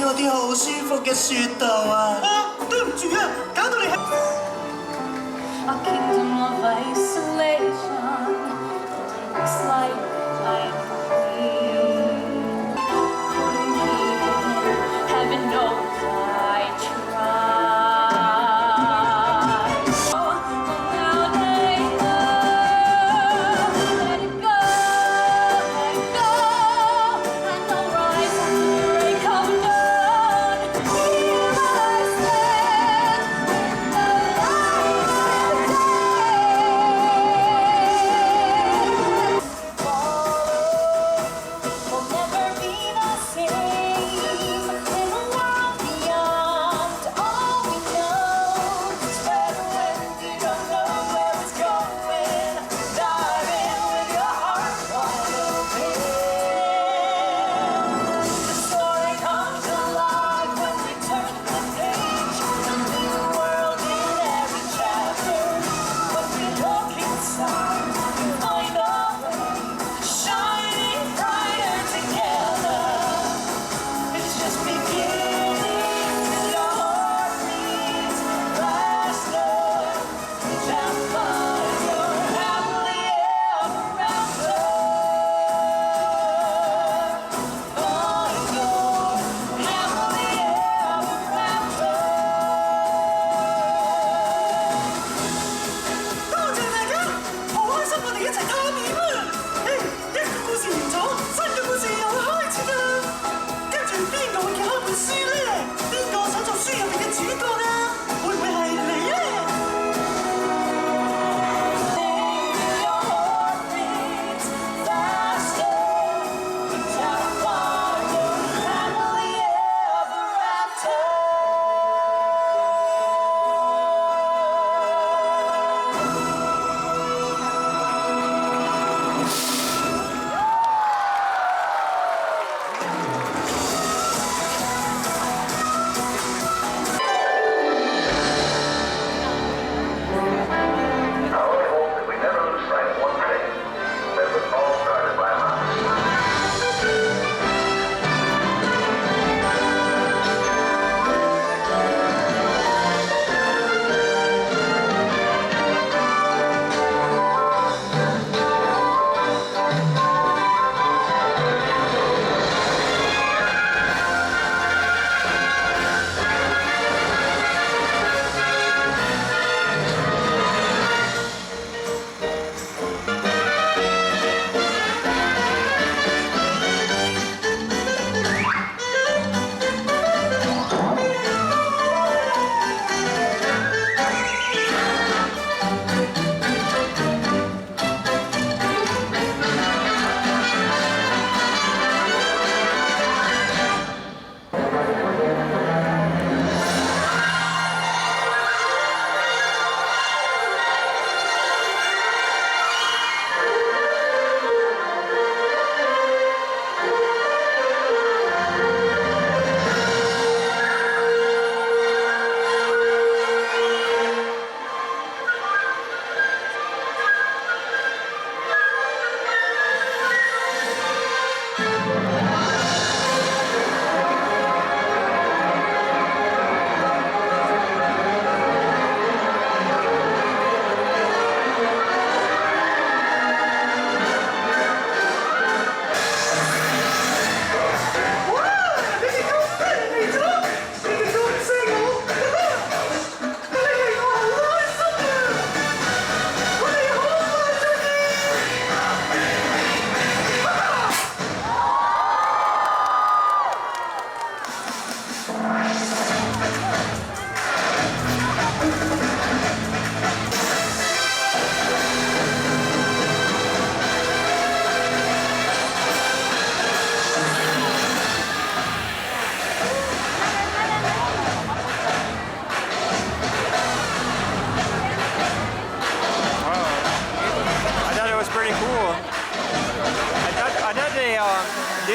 有啲好舒服嘅雪道啊！對唔住啊，搞到你係。A kingdom of isolation looks like I'm free. Couldn't keep it in. Heaven knows I tried. Oh, now let it go, let it go, let it go. And I'll rise from the break of dawn. Here I stand in the light of day. We'll never be the same in a world beyond all we know. It's better when you don't know where it's going. Dive in with your heart wide open. The story comes alive when we turn the page. A new world in every chapter. When we look inside, we find our way, shining brighter together. It's just beginning. Your heart beats faster. Reach out for your happily ever after. For your happily ever after. 多謝大家，好開心我哋一齊探險啊！一個故事完咗，新嘅故事又會開始㗎啦。跟住邊個會揭開本書咧？邊個想做書入邊嘅主角啊？會唔會係你咧？ Your heart beats faster. Reach out for your happily ever after. I only hope that we never lose sight of one thing. That was all started by us.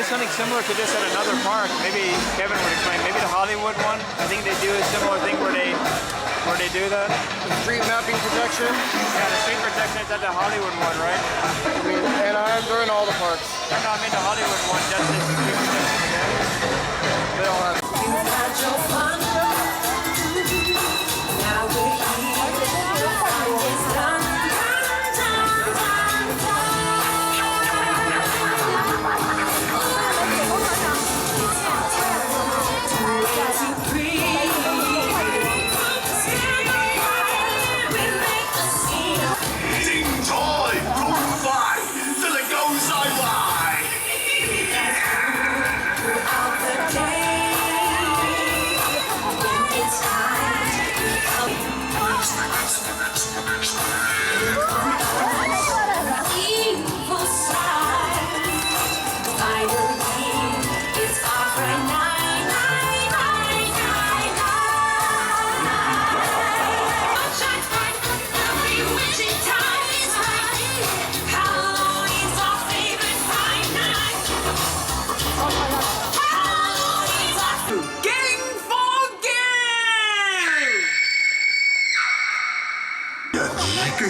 do something similar to this at another park. Maybe Kevin would explain. Maybe the Hollywood one. I think they do a similar thing where they do that. The street mapping protection. Yeah, the street protection is at the Hollywood one, right? I mean, and they're in all the parks. No, I mean the Hollywood one. That's the street protection again. They all have.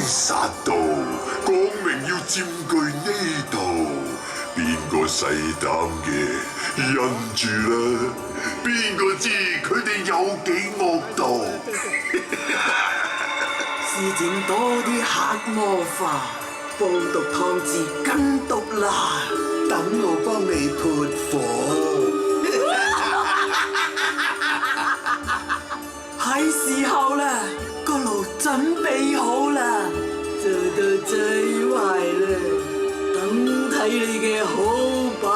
殺到，講明要佔據呢度，邊個細膽嘅忍住啦，邊個知佢哋有幾惡毒？施展多啲黑魔法，煲毒湯治更毒辣，等我幫你撥火。係時候啦，個爐準備好啦，做到最壞啦，等睇你嘅好擺。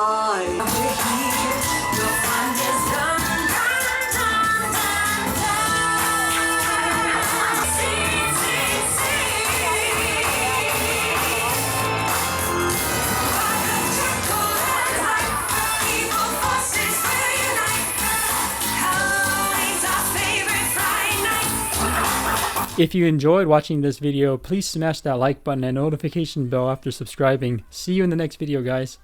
If you enjoyed watching this video, please smash that like button and notification bell after subscribing. See you in the next video, guys.